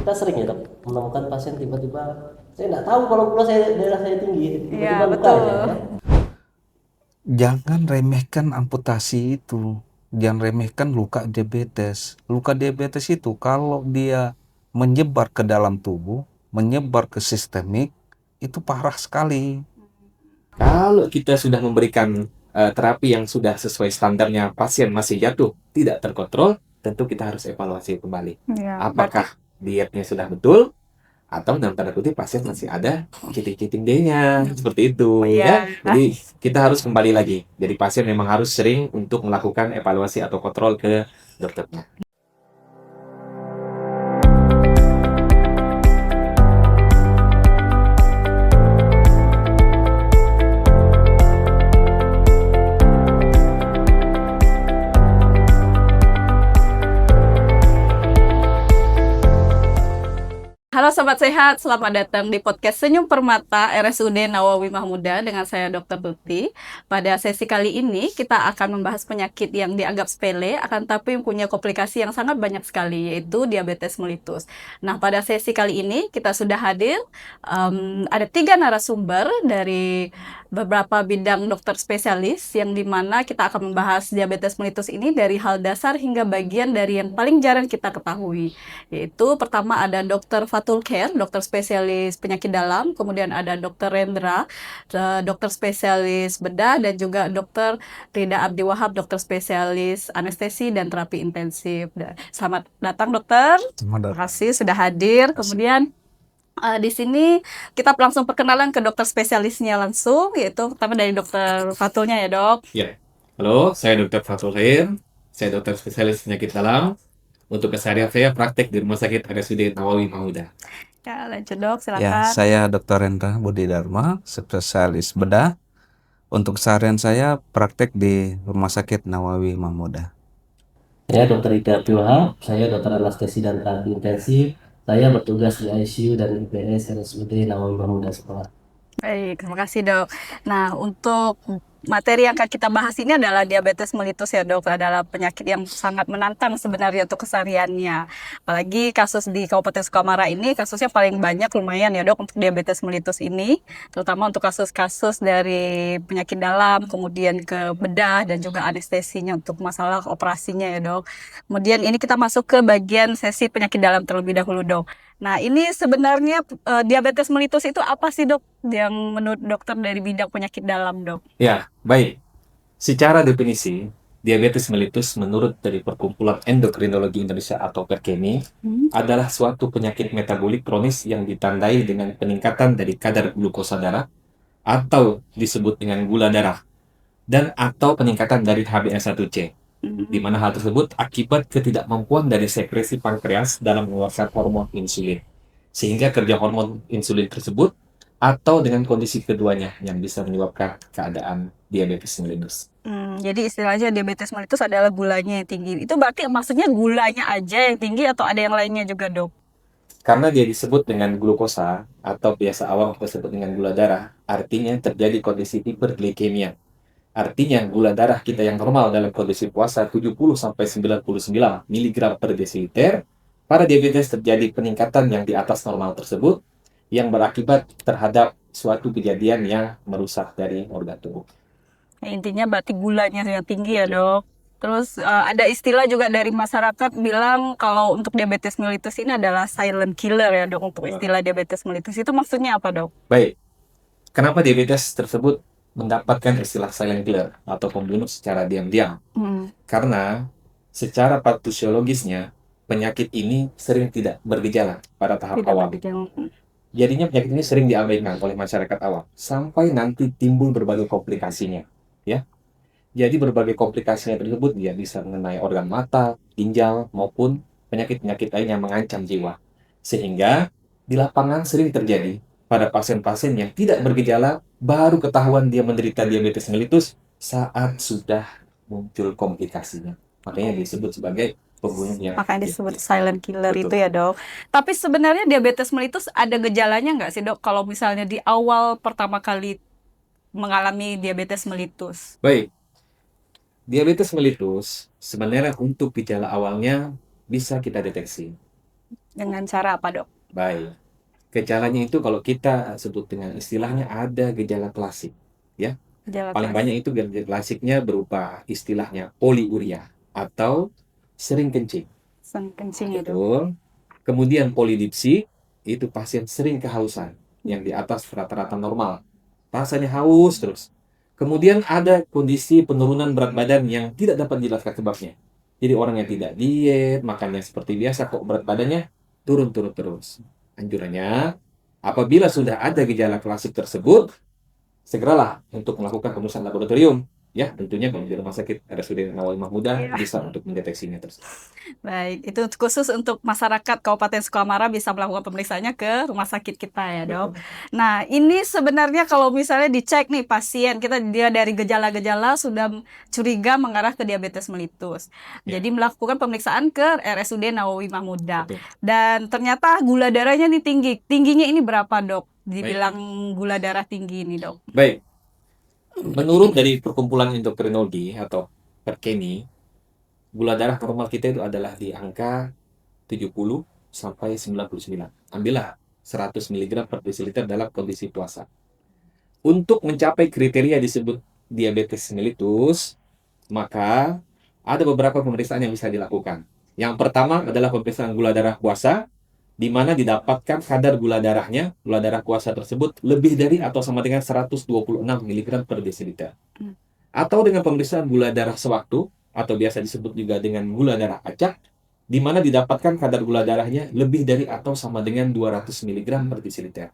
kita sering ya dok menemukan pasien tiba-tiba saya nggak tahu kalau gula saya darah saya tinggi, Iya, tiba-tiba luka betul. aja ya. Jangan remehkan amputasi itu. Jangan remehkan luka diabetes. Luka diabetes itu kalau dia menyebar ke dalam tubuh, menyebar ke sistemik, itu parah sekali. Kalau kita sudah memberikan terapi yang sudah sesuai standarnya, pasien masih jatuh, tidak terkontrol, tentu kita harus evaluasi kembali. Iya, berarti Apakah dietnya sudah betul, atau dalam tanda kutip pasien masih ada kiting-kiting D-nya, seperti itu iya. ya. Jadi kita harus kembali lagi. Jadi pasien memang harus sering untuk melakukan evaluasi atau kontrol ke dokternya. Halo Sobat Sehat, selamat datang di podcast Senyum Permata RSUD Nawawi Mahmuda dengan saya Dr. Tuti. Pada sesi kali ini kita akan membahas penyakit yang dianggap sepele, akan tapi punya komplikasi yang sangat banyak sekali, yaitu diabetes mellitus. Nah, pada sesi kali ini kita sudah hadir, ada 3 narasumber dari beberapa bidang dokter spesialis, yang dimana kita akan membahas diabetes mellitus ini dari hal dasar hingga bagian dari yang paling jarang kita ketahui. Yaitu pertama ada Dr. Fatul Khair, dokter spesialis penyakit dalam, kemudian ada Dr. Rendra, dokter spesialis bedah, dan juga Dr. Rida Abdi Wahab, dokter spesialis anestesi dan terapi intensif. Selamat datang dokter. Terima kasih sudah hadir. Kemudian di sini kita langsung perkenalan ke dokter spesialisnya langsung, yaitu pertama dari Dr. Fatulnya ya dok. Ya, halo, saya Dr. Fatul Khair, saya dokter spesialis penyakit dalam. Untuk keseharian saya praktek di Rumah Sakit RSUD Nawawi Mahmuda. Ya lanjut dok, Ya, silakan. saya Dr. Rendra Budi Dharma, spesialis bedah. Untuk keseharian saya praktek di Rumah Sakit Nawawi Mahmuda. Saya Dr. Ida Abdi Wahab, saya dokter anestesi dan terapi intensif. Saya bertugas di ICU dan IPS RSUD Nawawi Mahmuda Sekolah. Baik, terima kasih dok. Nah, untuk materi yang akan kita bahas ini adalah diabetes mellitus ya dok, adalah penyakit yang sangat menantang sebenarnya untuk kesehariannya. Apalagi kasus di Kabupaten Sukamara ini kasusnya paling banyak lumayan ya dok untuk diabetes mellitus ini, terutama untuk kasus-kasus dari penyakit dalam, kemudian ke bedah dan juga anestesinya untuk masalah operasinya ya dok. Kemudian ini kita masuk ke bagian sesi penyakit dalam terlebih dahulu dok. Nah, ini sebenarnya diabetes mellitus itu apa sih dok, yang menurut dokter dari bidang penyakit dalam dok? Ya, baik. Secara definisi, diabetes mellitus menurut dari Perkumpulan Endokrinologi Indonesia atau PERKEMI adalah suatu penyakit metabolik kronis yang ditandai dengan peningkatan dari kadar glukosa darah atau disebut dengan gula darah dan atau peningkatan dari HbA1c, di mana hal tersebut akibat ketidakmampuan dari sekresi pankreas dalam mengeluarkan hormon insulin, sehingga kerja hormon insulin tersebut atau dengan kondisi keduanya yang bisa menyebabkan keadaan diabetes mellitus. Jadi istilahnya diabetes mellitus adalah gulanya yang tinggi. Itu berarti maksudnya gulanya aja yang tinggi atau ada yang lainnya juga dok? Karena dia disebut dengan glukosa atau biasa awam disebut dengan gula darah, artinya terjadi kondisi hiperglikemia. Artinya gula darah kita yang normal dalam kondisi puasa 70-99 mg per desiliter, pada diabetes terjadi peningkatan yang di atas normal tersebut yang berakibat terhadap suatu kejadian yang merusak dari organ tubuh. Ya, intinya berarti gulanya yang tinggi ya dok. Terus ada istilah juga dari masyarakat bilang kalau untuk diabetes mellitus ini adalah silent killer ya dok, untuk istilah diabetes mellitus itu maksudnya apa dok? Baik, kenapa diabetes tersebut mendapatkan istilah silent killer atau pembunuh secara diam-diam? Karena secara patofisiologisnya penyakit ini sering tidak bergejala pada tahap Tidak awal. bergejala. Jadinya penyakit ini sering diabaikan oleh masyarakat awam sampai nanti timbul berbagai komplikasinya, ya. Jadi berbagai komplikasinya tersebut dia bisa mengenai organ mata, ginjal maupun penyakit-penyakit lain yang mengancam jiwa. Sehingga di lapangan sering terjadi pada pasien-pasien yang tidak bergejala baru ketahuan dia menderita diabetes mellitus saat sudah muncul komplikasinya. Makanya disebut sebagai pembunuh yang Makanya disebut diam-diam. silent killer Betul. itu ya dok. Tapi sebenarnya diabetes mellitus ada gejalanya nggak sih dok? Kalau misalnya di awal pertama kali mengalami diabetes mellitus. Baik, diabetes mellitus sebenarnya untuk gejala awalnya bisa kita deteksi. Dengan cara apa, Dok? Baik. Gejalanya itu kalau kita sebut dengan istilahnya ada gejala klasik, ya. Gejala Paling klasik. banyak itu gejala klasiknya berupa istilahnya poliuria atau sering kencing. Sang kencing ya, Dok. Betul. Kemudian polidipsi, itu pasien sering kehausan yang di atas rata-rata normal. Rasanya haus terus. Kemudian ada kondisi penurunan berat badan yang tidak dapat dijelaskan sebabnya. Jadi orang yang tidak diet, makannya seperti biasa, kok berat badannya turun-turun terus. Anjurannya, apabila sudah ada gejala klasik tersebut, segeralah untuk melakukan pemeriksaan laboratorium. Ya, tentunya kalau di rumah sakit RSUD Nawawi Mahmudah Iya. bisa untuk mendeteksinya tersebut. Baik, itu khusus untuk masyarakat Kabupaten Sukamara bisa melakukan pemeriksaannya ke rumah sakit kita ya, Dok. Nah, ini sebenarnya kalau misalnya dicek nih pasien, dia dari gejala-gejala sudah curiga mengarah ke diabetes mellitus. Ya. Jadi melakukan pemeriksaan ke RSUD Nawawi Mahmudah. Betul. Dan ternyata gula darahnya nih tinggi. Tingginya ini berapa, Dok? Dibilang gula darah tinggi ini, Dok. Baik. Menurut dari Perkumpulan Endokrinologi atau PERKENI, gula darah normal kita itu adalah di angka 70 sampai 99. Ambillah 100 mg per desiliter dalam kondisi puasa. Untuk mencapai kriteria disebut diabetes mellitus, maka ada beberapa pemeriksaan yang bisa dilakukan. Yang pertama adalah pemeriksaan gula darah puasa, di mana didapatkan kadar gula darah puasa tersebut lebih dari atau sama dengan 126 mg per desiliter. Atau dengan pemeriksaan gula darah sewaktu, atau biasa disebut juga dengan gula darah acak, di mana didapatkan kadar gula darahnya lebih dari atau sama dengan 200 mg per desiliter.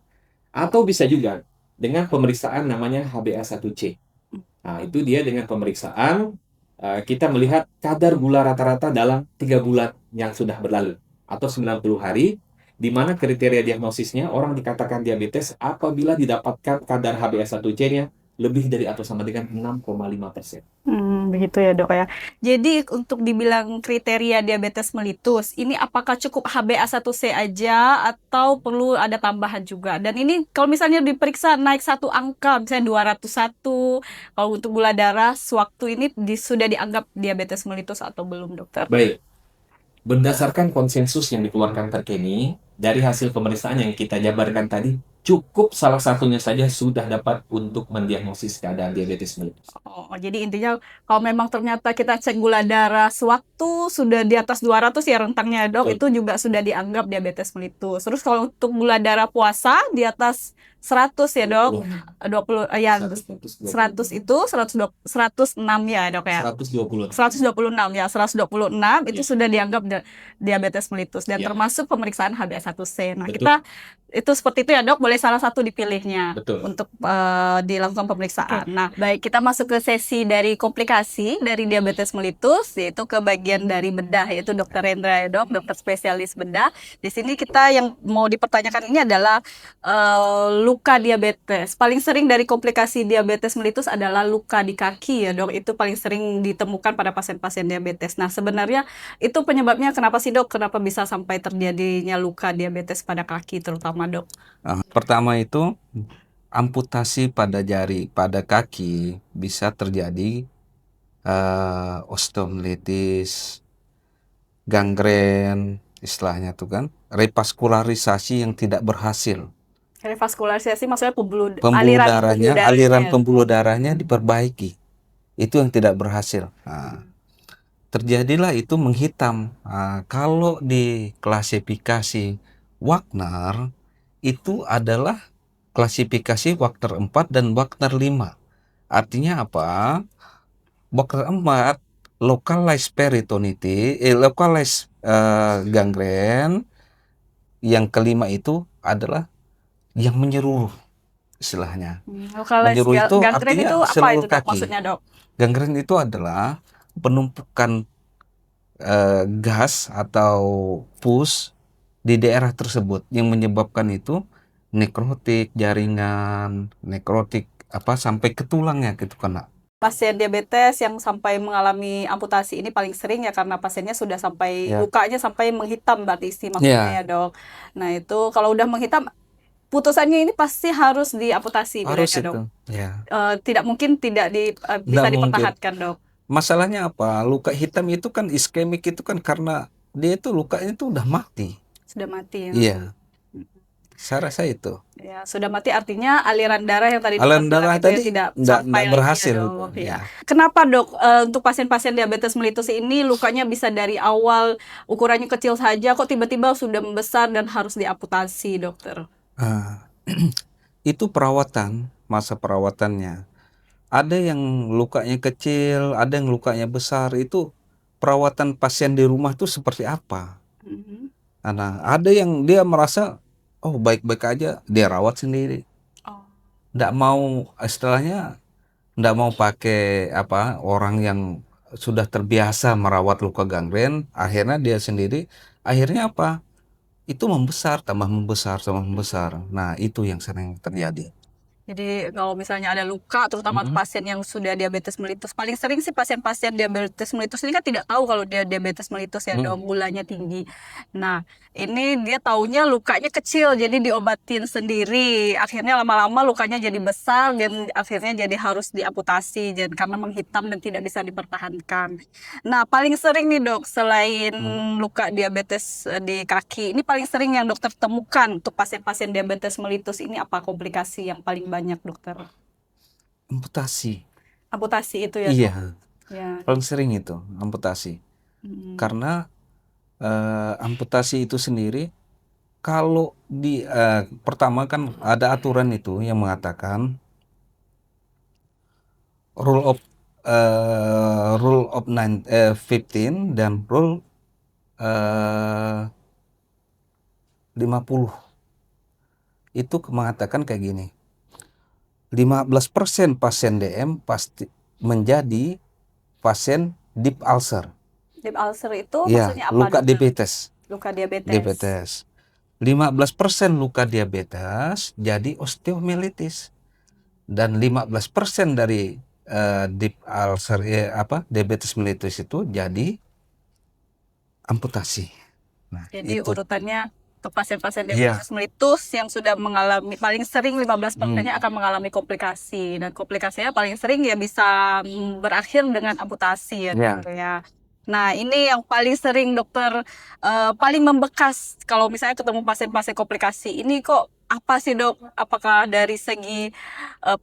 Atau bisa juga dengan pemeriksaan namanya HbA1c. Nah, itu dia dengan pemeriksaan kita melihat kadar gula rata-rata dalam 3 bulan yang sudah berlalu atau 90 hari, di mana kriteria diagnosisnya orang dikatakan diabetes apabila didapatkan kadar HbA1c-nya lebih dari atau sama dengan 6,5%. Begitu ya, Dok ya. Jadi untuk dibilang kriteria diabetes mellitus, ini apakah cukup HbA1c aja atau perlu ada tambahan juga? Dan ini kalau misalnya diperiksa naik satu angka, misalnya 201, kalau untuk gula darah sewaktu ini sudah dianggap diabetes mellitus atau belum, Dokter? Baik. Berdasarkan konsensus yang dikeluarkan PERKENI, dari hasil pemeriksaan yang kita jabarkan tadi, cukup salah satunya saja sudah dapat untuk mendiagnosis keadaan diabetes mellitus. Oh, jadi intinya kalau memang ternyata kita cek gula darah sewaktu sudah di atas 200 ya rentangnya, Dok, Betul. itu juga sudah dianggap diabetes mellitus. Terus kalau untuk gula darah puasa di atas 100 ya, Dok. 20 ya 100 itu 106 ya, Dok ya. 120. 126 ya, 126 itu Ya. sudah dianggap diabetes mellitus dan Ya. termasuk pemeriksaan HbA1c. Nah, Betul. kita itu seperti itu ya, Dok, boleh salah satu dipilihnya Betul. untuk dilakukan pemeriksaan. Nah, baik, kita masuk ke sesi dari komplikasi dari diabetes mellitus, yaitu ke bagian dari bedah, yaitu Dokter Rendra ya, Dok, dokter spesialis bedah. Di sini kita yang mau dipertanyakan ini adalah luka diabetes. Paling sering dari komplikasi diabetes mellitus adalah luka di kaki ya, Dok. Itu paling sering ditemukan pada pasien-pasien diabetes. Nah, sebenarnya itu penyebabnya kenapa sih, Dok? Kenapa bisa sampai terjadinya luka diabetes pada kaki terutama, Dok? Pertama itu amputasi pada jari, pada kaki bisa terjadi osteomelitis, gangren, istilahnya tuh kan, revaskularisasi yang tidak berhasil. Revaskularisasi maksudnya Aliran pembuluh darahnya diperbaiki. Itu yang tidak berhasil. Nah, terjadilah itu menghitam. Nah, kalau di klasifikasi Wagner itu adalah klasifikasi Wagner 4 dan Wagner 5. Artinya apa? Wagner 4 localized peritonitis, localized gangren. Yang kelima itu adalah yang menyeluruh, istilahnya. Menyeluruh itu gangren artinya itu apa seluruh itu, Dok, kaki. maksudnya, Dok? Gangren itu adalah penumpukan gas atau pus di daerah tersebut yang menyebabkan itu nekrotik jaringan, nekrotik sampai ke tulangnya gitu kena. Pasien diabetes yang sampai mengalami amputasi ini paling sering ya karena pasiennya sudah sampai lukanya sampai menghitam, berarti maksudnya ya, Dok. Nah, itu kalau udah menghitam putusannya ini pasti harus diamputasi, Harus ya, itu. Dok. Ya. Tidak mungkin bisa dipertahankan, Dok. Masalahnya apa? Luka hitam itu kan iskemik itu kan karena dia itu lukanya itu udah mati. Sudah mati ya. Iya, saya rasa itu. Ya, sudah mati artinya aliran darah yang tadi Aliran dokter bilang darah itu ya tadi tidak nggak sampai lagi ya berhasil. dok. Ya. Ya. Kenapa dok untuk pasien-pasien diabetes mellitus ini lukanya bisa dari awal ukurannya kecil saja kok tiba-tiba sudah membesar dan harus diamputasi dokter? Ah, itu perawatan, masa perawatannya. Ada yang lukanya kecil, ada yang lukanya besar. Itu perawatan pasien di rumah tuh seperti apa? Mhm. Nah, ada yang dia merasa, oh baik-baik aja, dia rawat sendiri. Oh. Nggak mau, istilahnya, nggak mau pakai apa orang yang sudah terbiasa merawat luka gangren. Akhirnya dia sendiri, akhirnya apa? Itu membesar, tambah membesar, tambah membesar. Nah, itu yang sering terjadi. Jadi kalau misalnya ada luka, terutama untuk Mm-mm. pasien yang sudah diabetes mellitus, paling sering sih pasien-pasien diabetes mellitus ini kan tidak tahu kalau dia diabetes mellitus ya dok, gulanya tinggi. Nah, ini dia taunya lukanya kecil, jadi diobatin sendiri. Akhirnya lama-lama lukanya jadi besar dan akhirnya jadi harus diamputasi dan karena menghitam dan tidak bisa dipertahankan. Nah, paling sering nih dok, selain luka diabetes di kaki, ini paling sering yang dokter temukan untuk pasien-pasien diabetes mellitus ini apa komplikasi yang paling banyak dokter? Amputasi. Amputasi itu ya dok? Iya, Ya. paling sering itu amputasi. Mm. Karena amputasi itu sendiri, kalau pertama kan ada aturan itu yang mengatakan rule of 15 dan rule 50. Itu mengatakan kayak gini. 15% pasien DM pasti menjadi pasien deep ulcer. Deep ulcer itu Ya, maksudnya apa luka dokter? diabetes. Luka diabetes. Diabetes. 15% luka diabetes jadi osteomyelitis. Dan 15% dari deep ulcer diabetes mellitus itu jadi amputasi. Nah, Jadi itu. urutannya untuk pasien-pasien Iya. diabetes mellitus yang sudah mengalami paling sering 15%-nya akan mengalami komplikasi dan komplikasinya paling sering ya bisa berakhir dengan amputasi ya Ya. dokter ya. Nah ini yang paling sering dokter paling membekas kalau misalnya ketemu pasien-pasien komplikasi ini kok apa sih dok? Apakah dari segi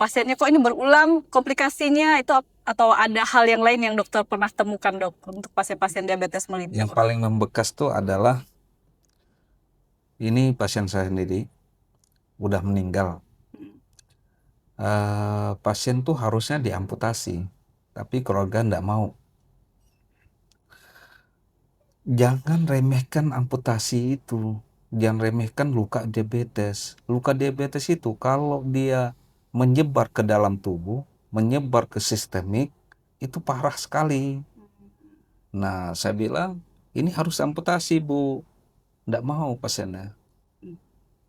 pasiennya kok ini berulang komplikasinya itu atau ada hal yang lain yang dokter pernah temukan dok untuk pasien-pasien diabetes mellitus? Yang paling membekas tuh adalah ini pasien saya sendiri udah meninggal. Pasien tuh harusnya diamputasi, tapi keluarga nggak mau. Jangan remehkan amputasi itu. Jangan remehkan luka diabetes. Luka diabetes itu kalau dia menyebar ke dalam tubuh, menyebar ke sistemik, itu parah sekali. Nah, saya bilang, ini harus amputasi, Bu. Nggak mau pasiennya.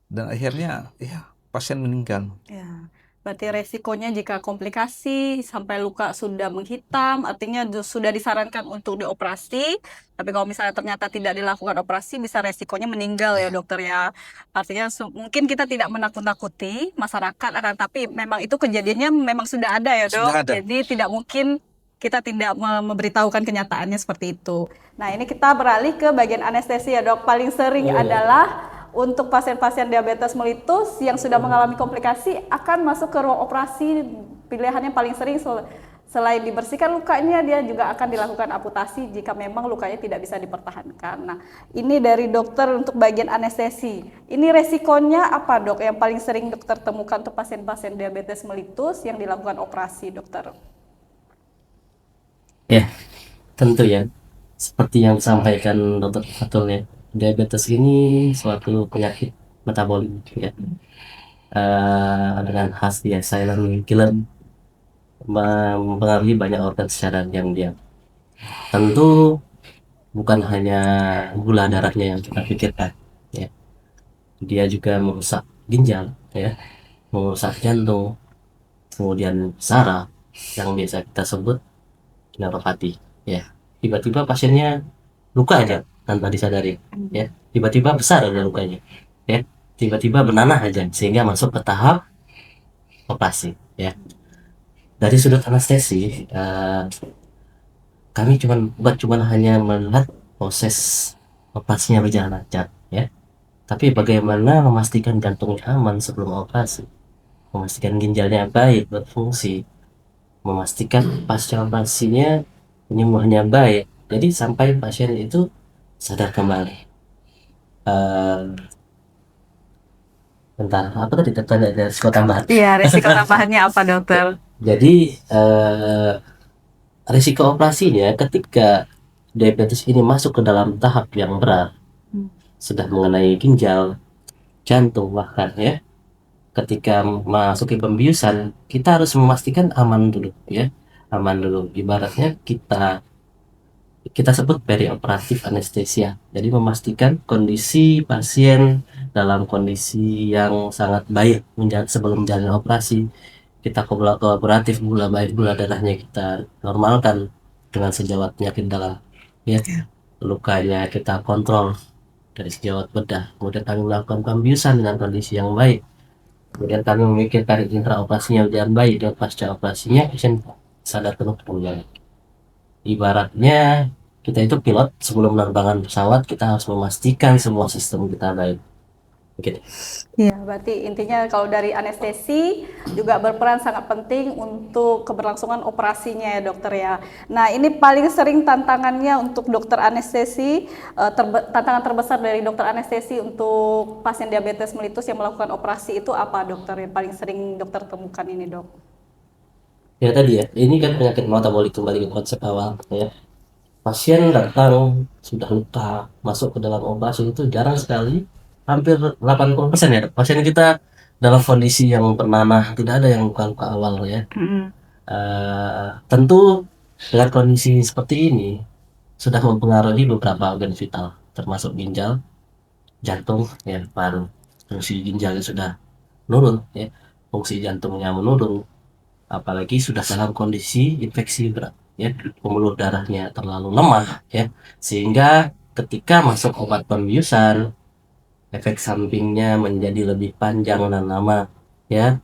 Dan akhirnya, ya, pasien meninggal. Ya, berarti resikonya jika komplikasi sampai luka sudah menghitam, artinya sudah disarankan untuk dioperasi. Tapi kalau misalnya ternyata tidak dilakukan operasi, bisa resikonya meninggal ya dokter ya. Artinya mungkin kita tidak menakut-nakuti masyarakat, akan tapi memang itu kejadiannya memang sudah ada ya dok. Sudah ada. Jadi tidak mungkin kita tidak memberitahukan kenyataannya seperti itu. Nah ini kita beralih ke bagian anestesi ya dok. Paling sering adalah untuk pasien-pasien diabetes mellitus yang sudah mengalami komplikasi akan masuk ke ruang operasi. Pilihannya paling sering selain dibersihkan lukanya, dia juga akan dilakukan amputasi jika memang lukanya tidak bisa dipertahankan. Nah, ini dari dokter untuk bagian anestesi. Ini resikonya apa dok yang paling sering dokter temukan untuk pasien-pasien diabetes mellitus yang dilakukan operasi dokter? Ya, tentu ya. Seperti yang disampaikan Dr. Fatul ya, diabetes ini suatu penyakit metabolik ya. Dengan khas dia silent killer, mempengaruhi banyak organ secara diam-diam. Tentu bukan hanya gula darahnya yang kita pikirkan ya. Dia juga merusak ginjal ya, merusak jantung, kemudian saraf yang biasa kita sebut neuropati ya. Tiba-tiba pasiennya luka aja tanpa disadari ya, tiba-tiba besar ada lukanya ya, tiba-tiba bernanah aja sehingga masuk ke tahap operasi ya. Dari sudut anestesi kami bukan hanya melihat proses operasinya berjalan lancar ya, Tapi bagaimana memastikan jantungnya aman sebelum operasi, memastikan ginjalnya baik berfungsi, memastikan pasca operasinya penyembuhannya baik, jadi sampai pasien itu sadar kembali. Bentar, apa tadi tanya dari risiko tambahan? Iya, resiko tambahannya apa dokter? Jadi risiko operasinya ketika diabetes ini masuk ke dalam tahap yang berat, sudah mengenai ginjal, jantung bahkan ya. Ketika masuki pembiusan, kita harus memastikan aman dulu ya, aman dulu. Ibaratnya kita sebut perioperatif anestesia. Jadi memastikan kondisi pasien dalam kondisi yang sangat baik sebelum menjalani operasi. Kita kolaboratif, gula baik gula darahnya kita normalkan dengan sejawat penyakit dalam ya. Lukanya kita kontrol dari sejawat bedah. Kemudian kami melakukan pembiusan dengan kondisi yang baik. Kemudian kami memikirkan intraoperasinya dengan baik, dan pasca operasinya pasien sadar penuh kemudian. Ibaratnya kita itu pilot, sebelum menerbangkan pesawat kita harus memastikan semua sistem kita baik. Begitu. Iya, berarti intinya kalau dari anestesi juga berperan sangat penting untuk keberlangsungan operasinya ya dokter ya. Nah ini paling sering tantangannya untuk dokter anestesi, tantangan terbesar dari dokter anestesi untuk pasien diabetes mellitus yang melakukan operasi itu apa dokter yang paling sering dokter temukan ini dok? Ya tadi ya, ini kan penyakit metabolik, kembali ke konsep awal ya. Pasien datang sudah luka masuk ke dalam operasi itu jarang sekali, hampir 80% ya pasien kita dalam kondisi yang bernanah, tidak ada yang luka-luka awal ya. Tentu dengan kondisi seperti ini sudah mempengaruhi beberapa organ vital termasuk ginjal, jantung ya, paru. Fungsi ginjalnya sudah menurun ya, fungsi jantungnya menurun, apalagi sudah dalam kondisi infeksi berat ya, pembuluh darahnya terlalu lemah ya, sehingga ketika masuk obat pembiusan efek sampingnya menjadi lebih panjang dan lama ya,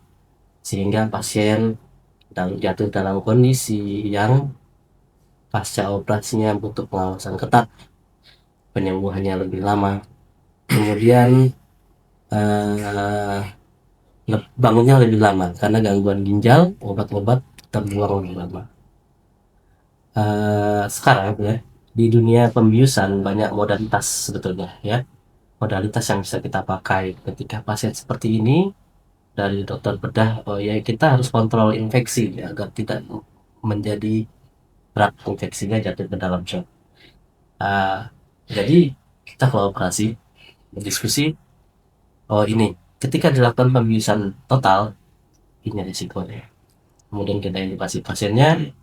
sehingga pasien jatuh dalam kondisi yang pasca operasinya butuh pengawasan ketat, penyembuhannya lebih lama, kemudian bangunnya lebih lama karena gangguan ginjal, obat-obat terbuang lebih lama. Sekarang ya di dunia pembiusan banyak modalitas sebetulnya ya, modalitas yang bisa kita pakai ketika pasien seperti ini. Dari dokter bedah, oh ya kita harus kontrol infeksi ya, agar tidak menjadi berat infeksinya jatuh ke dalam shock. Jadi kita kalau operasi berdiskusi, oh ini ketika dilakukan pembiusan total ini risikonya, kemudian kita edukasi pasiennya,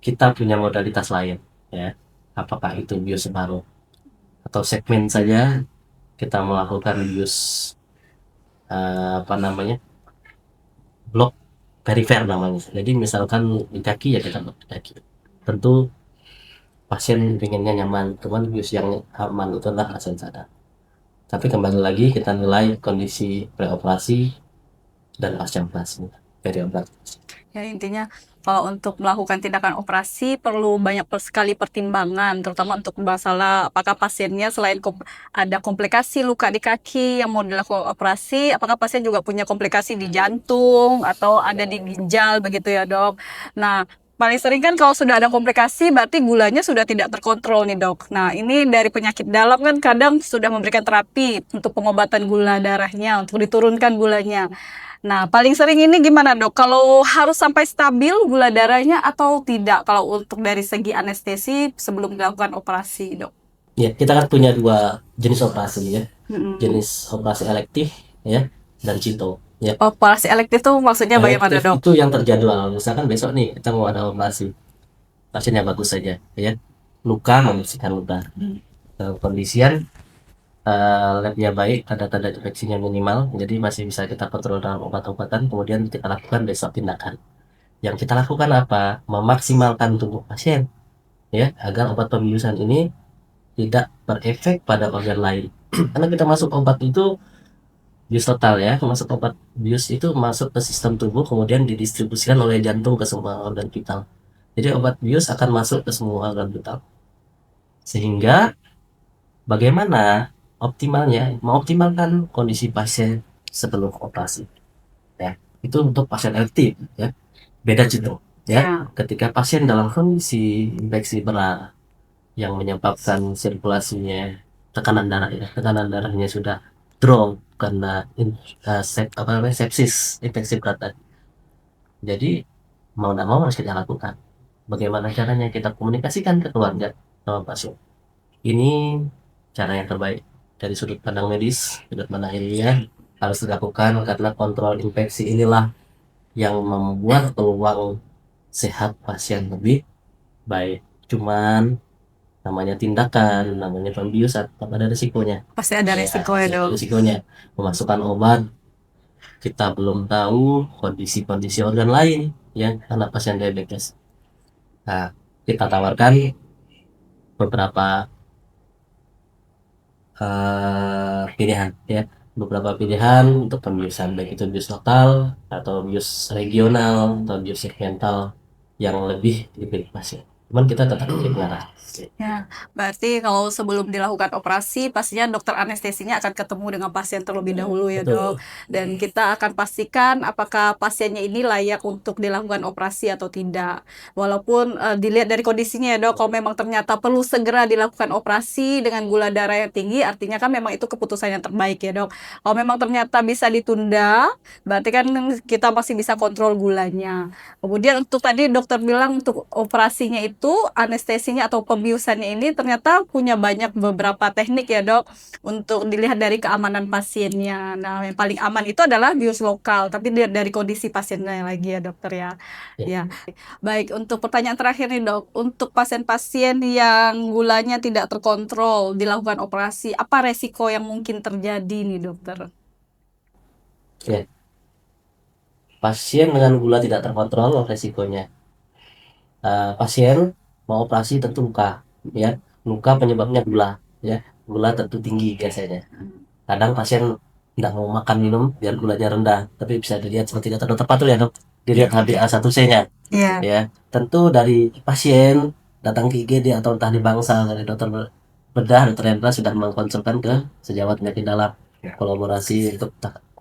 kita punya modalitas lain ya, apakah itu bius separuh atau segmen saja, kita melakukan bius blok perifer namanya. Jadi misalkan di kaki ya kita blok di kaki. Tentu pasien pengennya nyaman, cuman bius yang aman itu adalah pasien sadar. Tapi kembali lagi kita nilai kondisi preoperasi dan pasca operasi, perioperatif. Ya intinya kalau untuk melakukan tindakan operasi perlu banyak sekali pertimbangan, terutama untuk masalah apakah pasiennya selain ada komplikasi luka di kaki yang mau dilakukan operasi, apakah pasien juga punya komplikasi di jantung atau ada di ginjal begitu ya dok. Nah paling sering kan kalau sudah ada komplikasi berarti gulanya sudah tidak terkontrol nih dok. Nah ini dari penyakit dalam kan kadang sudah memberikan terapi untuk pengobatan gula darahnya, untuk diturunkan gulanya. Nah, paling sering ini gimana dok? Kalau harus sampai stabil gula darahnya atau tidak? Kalau untuk dari segi anestesi sebelum dilakukan operasi dok? Ya, kita kan punya dua jenis operasi ya, jenis operasi elektif ya dan cito. Ya. Operasi elektif itu maksudnya bagaimana Elektif dok? itu yang terjadwal. Misalkan besok nih kita mau ada operasi, pasiennya bagus saja ya, luka membersihkan luka, kondisian labnya baik, tanda-tanda infeksinya minimal, jadi masih bisa kita kontrol dalam obat-obatan. Kemudian kita lakukan besok tindakan. Yang kita lakukan apa? Memaksimalkan tubuh pasien ya, agar obat pembiusan ini tidak berefek pada organ lain. Karena kita masuk obat itu bius total ya, masuk obat bius itu masuk ke sistem tubuh, kemudian didistribusikan oleh jantung ke semua organ vital. Jadi obat bius akan masuk ke semua organ vital. Sehingga bagaimana mengoptimalkan kondisi pasien sebelum operasi. Ya, itu untuk pasien aktif. Ya, beda gitu. Ya, Ya. ketika pasien dalam kondisi infeksi berat yang menyebabkan sirkulasinya tekanan darahnya sudah drop karena sepsis infeksi berat tadi. Jadi mau tidak mau harus kita lakukan. Bagaimana caranya kita komunikasikan ke keluarga sama pasien. Ini cara yang terbaik dari sudut pandang medis, sudut pandang ilmiah harus dilakukan karena kontrol infeksi inilah yang membuat peluang sehat pasien lebih baik. Cuman namanya tindakan, namanya pembiusan, tetap ada risikonya. Pasti ada resiko ya, Dok. Risikonya memasukkan obat, kita belum tahu kondisi-kondisi organ lain yang anak pasien diabetes. Nah, kita tawarkan beberapa pilihan ya, beberapa pilihan untuk pembiusan, baik itu bius lokal atau bius regional atau bius segmental yang lebih dipilih pasien. Cuman kita tetap mengarah. Ya, berarti kalau sebelum dilakukan operasi, pastinya dokter anestesinya akan ketemu dengan pasien terlebih dahulu ya, Betul. Dok. Dan kita akan pastikan apakah pasiennya ini layak untuk dilakukan operasi atau tidak. Walaupun dilihat dari kondisinya ya, Dok, kalau memang ternyata perlu segera dilakukan operasi dengan gula darah yang tinggi, artinya kan memang itu keputusan yang terbaik ya, Dok. Kalau memang ternyata bisa ditunda, berarti kan kita masih bisa kontrol gulanya. Kemudian untuk tadi dokter bilang untuk operasinya itu anestesinya atau pembiusannya ini ternyata punya banyak beberapa teknik ya, Dok, untuk dilihat dari keamanan pasiennya. Nah, yang paling aman itu adalah bius lokal, tapi dilihat dari kondisi pasiennya lagi ya, dokter ya. Ya. Baik, untuk pertanyaan terakhir nih, Dok. Untuk pasien-pasien yang gulanya tidak terkontrol dilakukan operasi, apa resiko yang mungkin terjadi nih, dokter? Ya. Pasien dengan gula tidak terkontrol resikonya. Pasien mau operasi tentu luka, ya. Luka penyebabnya gula, ya. Gula tentu tinggi biasanya. Kadang pasien tidak mau makan minum biar gulanya rendah, tapi bisa dilihat seperti kata dokter Patul ya, Dok. Dilihat HbA1c-nya. Iya. Ya, tentu dari pasien datang ke IGD atau entah di bangsal dari dokter bedah, dokter Hendra sudah mengkonsulkan ke sejawat penyakit dalam kolaborasi untuk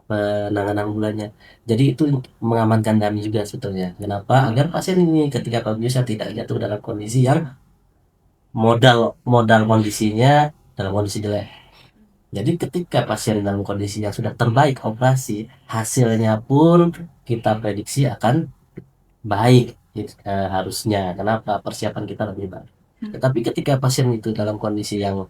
penanganan gulanya. Jadi itu mengamankan kami juga sebetulnya. Kenapa? Agar pasien ini ketika pembiusan tidak jatuh dalam kondisi yang modal kondisinya dalam kondisi jelek. Jadi ketika pasien dalam kondisi yang sudah terbaik operasi, hasilnya pun kita prediksi akan baik, harusnya. Kenapa? Persiapan kita lebih baik. Tetapi ketika pasien itu dalam kondisi yang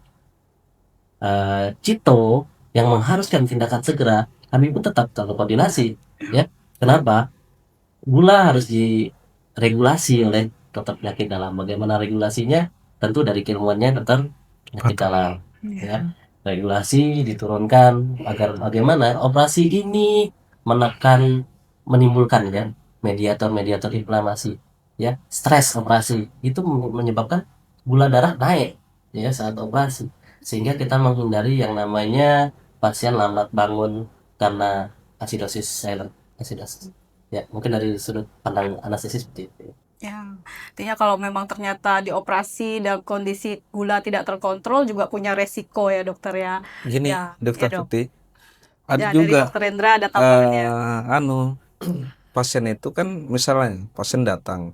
cito, yang mengharuskan tindakan segera, kami pun tetap koordinasi, ya. Kenapa? Gula harus diregulasi oleh dokter penyakit dalam. Bagaimana regulasinya? Tentu dari keilmuannya dokter penyakit dalam, ya. Regulasi diturunkan agar bagaimana operasi ini menimbulkan ya mediator inflamasi, ya, stres operasi itu menyebabkan gula darah naik ya saat operasi, sehingga kita menghindari yang namanya pasien lambat bangun karena silent acidosis. Ya, mungkin dari sudut pandang anestesis seperti itu. Ya, artinya kalau memang ternyata dioperasi dan kondisi gula tidak terkontrol juga punya resiko ya, dokter ya. Gini, Ya, dokter ya, Dok. Tuti, ada Ya, dari juga dokter Hendra ada tambahannya. pasien itu kan misalnya pasien datang,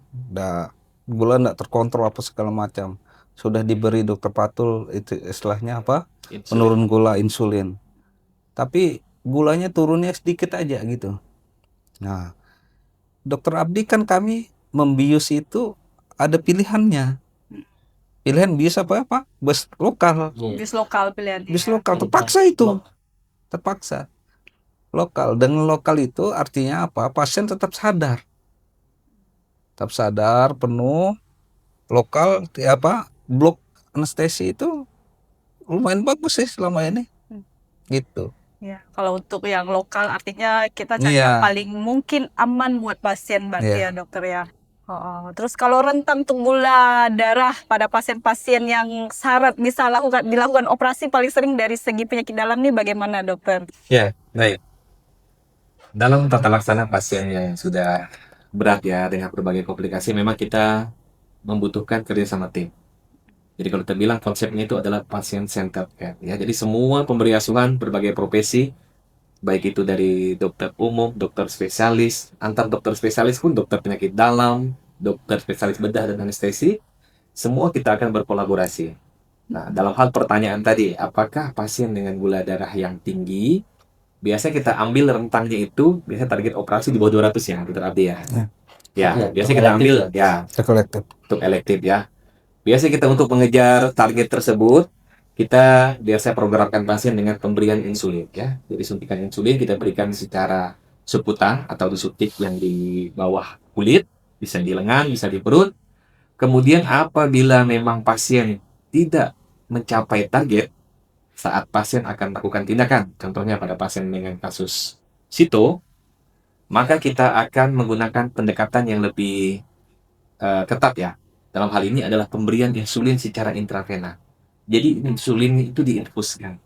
gula nggak terkontrol apa segala macam, sudah diberi dokter Patul itu istilahnya apa? Penurun gula insulin, tapi gulanya turunnya sedikit aja gitu. Nah, dokter Abdi kan kami membius itu ada pilihannya. Pilihan bius apa? Bus lokal. Bis lokal pilihan. Bis lokal terpaksa itu. Terpaksa. Lokal. Dengan lokal itu artinya apa? Pasien tetap sadar. Tetap sadar penuh. Lokal blok anestesi itu lumayan bagus sih selama ini. Gitu. Ya, kalau untuk yang lokal artinya kita cari Iya. yang paling mungkin aman buat pasien berarti ya, dokter ya. Terus kalau rentan untuk gula darah pada pasien-pasien yang syarat bisa dilakukan operasi paling sering dari segi penyakit dalam nih bagaimana, dokter? Ya, baik. Dalam tata laksana pasien yang sudah berat ya dengan berbagai komplikasi, memang kita membutuhkan kerjasama tim. Jadi kalau kita bilang konsepnya itu adalah patient centered care, ya. Jadi semua pemberi asuhan berbagai profesi, baik itu dari dokter umum, dokter spesialis, antar dokter spesialis pun dokter penyakit dalam, dokter spesialis bedah dan anestesi, semua kita akan berkolaborasi. Nah, dalam hal pertanyaan tadi, apakah pasien dengan gula darah yang tinggi, biasanya kita ambil rentangnya itu, biasanya target operasi di bawah 200 ya, dokter Abdi ya. Ya. Ya, Ya, biasanya untuk kita elektif ambil ya. ya Rekolektif. untuk elektif ya. Biasanya kita untuk mengejar target tersebut, kita biasa programkan pasien dengan pemberian insulin ya. Jadi suntikan insulin kita berikan secara subkutan atau disuntik yang di bawah kulit, bisa di lengan, bisa di perut. Kemudian apabila memang pasien tidak mencapai target, saat pasien akan melakukan tindakan, contohnya pada pasien dengan kasus SITO, maka kita akan menggunakan pendekatan yang lebih ketat ya. Dalam hal ini adalah pemberian insulin secara intravena. Jadi insulin itu diinfuskan.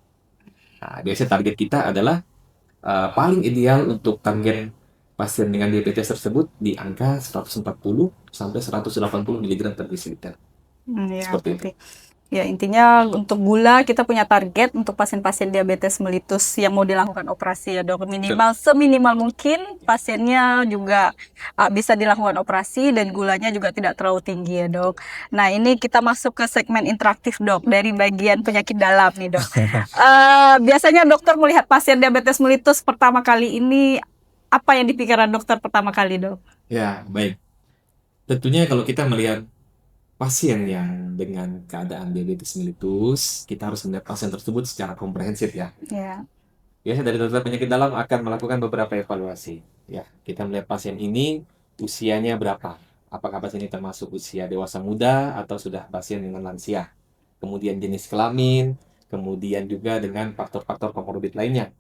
Nah, biasanya target kita adalah paling ideal untuk target pasien dengan diabetes tersebut di angka 140 sampai 180 mg per desiliter. Ya, Seperti itu. berarti. Ya, intinya untuk gula kita punya target untuk pasien-pasien diabetes mellitus yang mau dilakukan operasi ya dok. Minimal seminimal mungkin pasiennya juga bisa dilakukan operasi dan gulanya juga tidak terlalu tinggi ya dok. Nah ini kita masuk ke segmen interaktif dok dari bagian penyakit dalam nih dok. Biasanya dokter melihat pasien diabetes mellitus pertama kali ini apa yang dipikirkan dokter pertama kali dok? Ya, baik. Tentunya kalau kita melihat pasien yang dengan keadaan diabetes mellitus, kita harus melihat pasien tersebut secara komprehensif ya. Ya. Biasanya dari dokter penyakit dalam akan melakukan beberapa evaluasi. Ya, kita melihat pasien ini usianya berapa? Apakah pasien ini termasuk usia dewasa muda atau sudah pasien dengan lansia? Kemudian jenis kelamin, kemudian juga dengan faktor-faktor komorbid lainnya.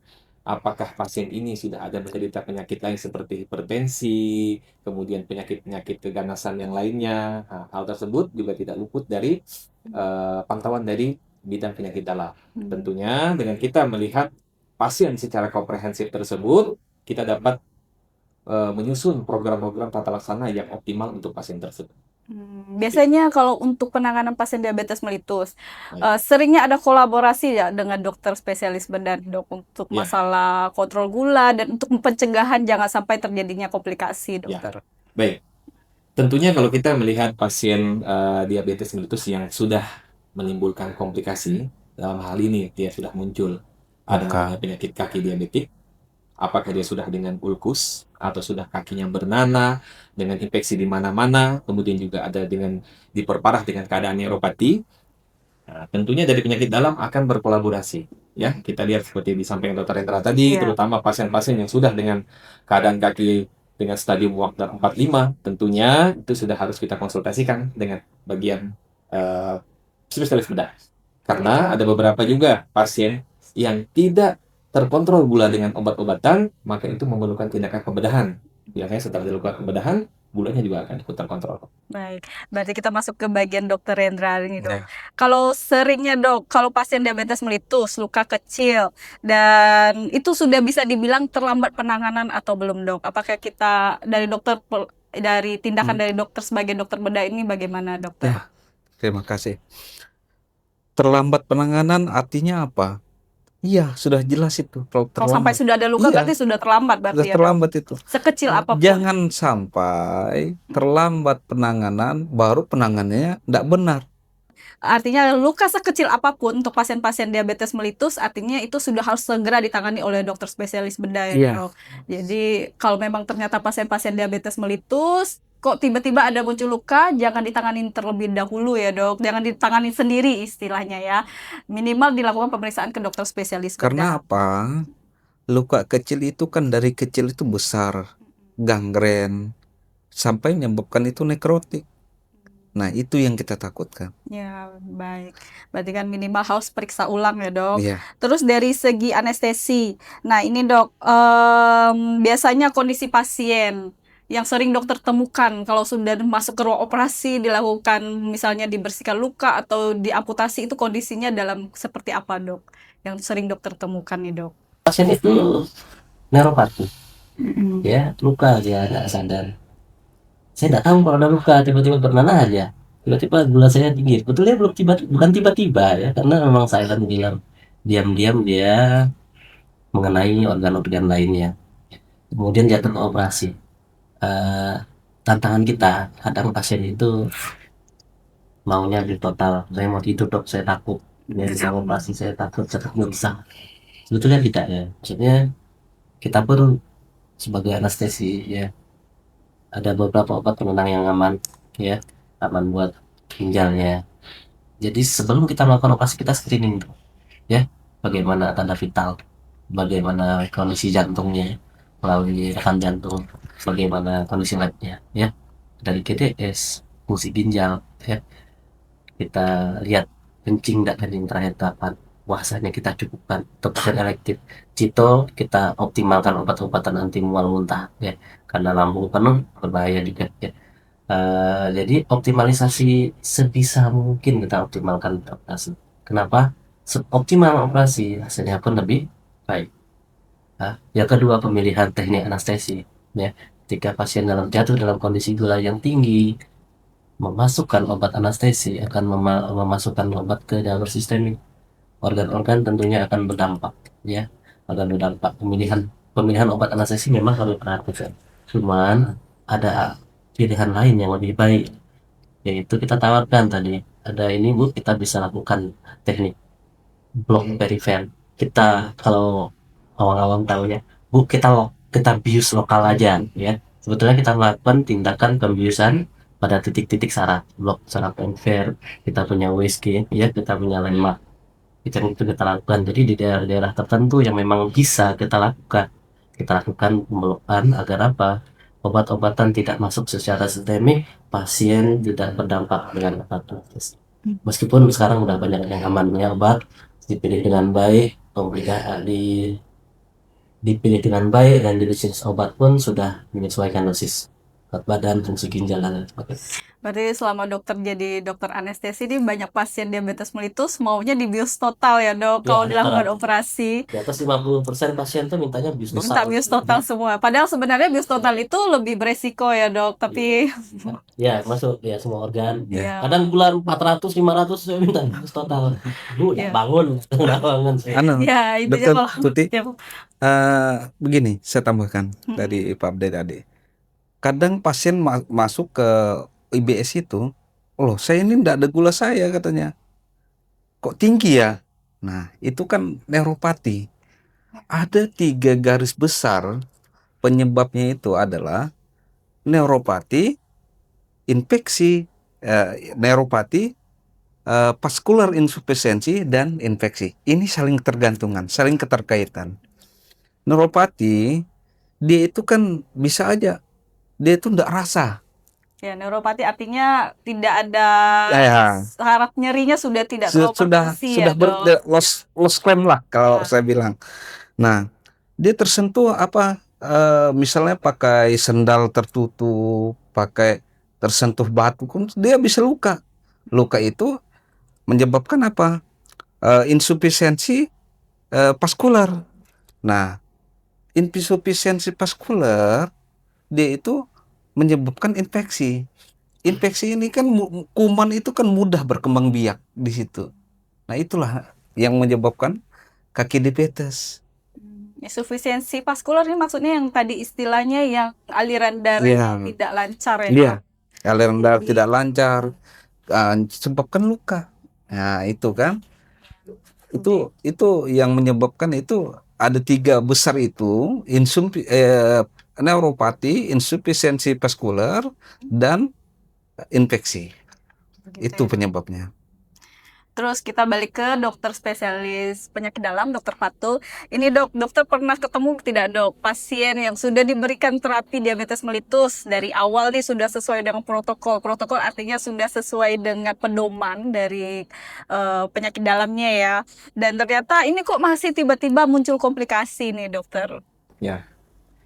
Apakah pasien ini sudah ada menderita penyakit lain seperti hipertensi, kemudian penyakit-penyakit keganasan yang lainnya. Nah, hal tersebut juga tidak luput dari pantauan dari bidang penyakit dalam. Tentunya dengan kita melihat pasien secara komprehensif tersebut, kita dapat menyusun program-program tata laksana yang optimal untuk pasien tersebut. Biasanya kalau untuk penanganan pasien diabetes mellitus, Baik. seringnya ada kolaborasi ya dengan dokter spesialis bedah dok untuk Ya. masalah kontrol gula dan untuk pencegahan jangan sampai terjadinya komplikasi Ya. dokter. Baik. Tentunya kalau kita melihat pasien diabetes mellitus yang sudah menimbulkan komplikasi, dalam hal ini dia sudah muncul ada penyakit kaki diabetik, apakah dia sudah dengan ulkus atau sudah kakinya bernanah dengan infeksi di mana-mana, kemudian juga ada dengan diperparah dengan keadaan neuropati. Nah, tentunya dari penyakit dalam akan berkolaborasi. Ya, kita lihat seperti disampaikan Dr. Hendra tadi, Iya. terutama pasien-pasien yang sudah dengan keadaan kaki dengan stadium Wagner 45, tentunya itu sudah harus kita konsultasikan dengan bagian spesialis bedah. Karena ada beberapa juga pasien yang tidak terkontrol gula dengan obat-obatan, maka itu memerlukan tindakan pembedahan. Biasanya setelah dilakukan pembedahan, gulanya juga akan ikut terkontrol. Baik, berarti kita masuk ke bagian dokter Hendra ini dok. Ya. Kalau seringnya dok, kalau pasien diabetes mellitus luka kecil dan itu sudah bisa dibilang terlambat penanganan atau belum dok? Apakah kita dari dokter dari tindakan dari dokter sebagai dokter bedah ini bagaimana dokter? Ya. Terima kasih. Terlambat penanganan artinya apa? Iya, sudah jelas itu. Kalau Kalau sampai terlambat, sudah ada luka Iya. berarti sudah terlambat berarti sudah ya dok? terlambat itu. Sekecil apapun. Jangan sampai terlambat penanganan, baru penanganannya tidak benar. Artinya luka sekecil apapun untuk pasien-pasien diabetes mellitus artinya itu sudah harus segera ditangani oleh dokter spesialis bedah ya Iya. dok. Jadi kalau memang ternyata pasien-pasien diabetes mellitus kok tiba-tiba ada muncul luka, jangan ditangani terlebih dahulu ya dok. Jangan ditangani sendiri istilahnya ya. Minimal dilakukan pemeriksaan ke dokter spesialis bedah. Karena apa? Luka kecil itu kan dari kecil itu besar, gangren, sampai menyebabkan itu nekrotik. Nah, itu yang kita takutkan. Ya, baik. Berarti kan minimal harus periksa ulang ya dok. Iya. Terus dari segi anestesi, nah ini dok, biasanya kondisi pasien yang sering dokter temukan kalau sudah masuk ke ruang operasi dilakukan misalnya dibersihkan luka atau diamputasi itu kondisinya dalam seperti apa dok? Yang sering dokter temukan nih dok. Pasien itu neuropati, ya luka dia nggak sadar. Saya nggak tahu kalau ada luka, tiba-tiba bernanah aja. tiba-tiba gula saya tinggi. Sebetulnya belum bukan tiba-tiba ya, karena memang silent killer. Diam-diam dia mengenai organ-organ lainnya. Kemudian jatuh ke operasi. Eh, Tantangan kita, kadang pasien itu maunya di total. Saya mau tidur dok, saya takut. Dari operasi saya takut, nggak bisa. Sebetulnya tidak ya. Maksudnya kita pun sebagai anestesi ya, ada beberapa obat penenang yang aman ya, aman buat ginjalnya. Jadi sebelum kita melakukan operasi kita screening tuh, ya, bagaimana tanda vital, bagaimana kondisi jantungnya melalui rekam jantung, bagaimana kondisi labnya, ya, dari GDS, fungsi ginjal, ya, kita lihat kencing dan kencing terakhir kapan, puasanya kita cukupkan, untuk pasien elektif, cito kita optimalkan obat-obatan anti mual muntah, ya, karena lambung penuh berbahaya juga, ya. Jadi optimalisasi sebisa mungkin kita optimalkan operasi. Kenapa? Optimal operasi hasilnya pun lebih baik. Yang kedua pemilihan teknik anestesi. Ya, ketika pasien jatuh dalam kondisi gula yang tinggi, memasukkan obat anestesi akan memasukkan obat ke jalur sistemik. Organ-organ tentunya akan berdampak. Ya, akan berdampak. Pemilihan obat anestesi memang harus perhatikan. Cuman ada pilihan lain yang lebih baik, yaitu kita tawarkan tadi ada ini bu, kita bisa lakukan teknik blok perifer. Kita kalau awang-awang tahu ya bu, kita bius lokal aja ya. Sebetulnya kita melakukan tindakan pembiusan pada titik-titik saraf, blok saraf perifer. Kita punya USG ya, kita punya landmark, itu kita lakukan. Jadi di daerah-daerah tertentu yang memang bisa kita lakukan pemblokan agar apa, obat-obatan tidak masuk secara sistemik, pasien tidak berdampak dengan obat. Meskipun sekarang udah banyak yang aman ya, obat dipilih dengan baik, dipilih dengan baik, dan dosis obat pun sudah menyesuaikan dosis berat badan, fungsi ginjal dan lain sebagainya. Berarti selama dokter jadi dokter anestesi ini banyak pasien diabetes mellitus maunya dibius total ya dok, Ya, kalau total. dilakukan operasi. Di atas 50% pasien tuh mintanya bius Minta total. bius total semua. Padahal sebenarnya bius total itu lebih beresiko ya dok, tapi Ya, masuk ya semua organ. ya, Kadang bulan 400 500 saya minta bius total. Bu, Iya. ya bangun, udah bangun saya. Anu, ya intinya Dokter kalau Tuti, ya, begini saya tambahkan Mm-mm. dari Pak Abdel tadi. Kadang pasien masuk ke IBS itu, loh saya ini enggak ada gula saya katanya. Kok tinggi ya? Nah, itu kan neuropati. Ada 3 garis besar penyebabnya itu adalah neuropati, infeksi, neuropati, vascular insufficiency, dan infeksi. Ini saling tergantungan, saling keterkaitan. Neuropati, dia itu kan bisa aja, dia itu enggak rasa. ya neuropati artinya tidak ada Ya. saraf nyerinya sudah tidak terlalu Sudah persisi ya dok. lost claim lah kalau Ya. saya bilang. Nah, dia tersentuh apa? Misalnya pakai sendal tertutup, pakai tersentuh batu, dia bisa luka. Luka itu menyebabkan apa? Insufisiensi vaskular. Nah, insufisiensi vaskular dia itu menyebabkan infeksi. Infeksi ini kan kuman itu kan mudah berkembang biak di situ. Nah, itulah yang menyebabkan kaki diabetes. Insufisiensi vaskular ini maksudnya yang tadi istilahnya yang aliran darah Iya. tidak lancar ya Iya, dok. aliran darah tidak lancar, sebabkan luka. Nah, itu kan, itu yang menyebabkan itu ada 3 besar itu, neuropati, insufisiensi vaskular, dan infeksi. Begitu Itu ya. penyebabnya. Terus kita balik ke dokter spesialis penyakit dalam, dokter Fatul. Ini dok, dokter pernah ketemu tidak dok pasien yang sudah diberikan terapi diabetes mellitus dari awal nih sudah sesuai dengan protokol. Protokol artinya sudah sesuai dengan pedoman dari penyakit dalamnya ya. Dan ternyata ini kok masih tiba-tiba muncul komplikasi nih dokter. Ya,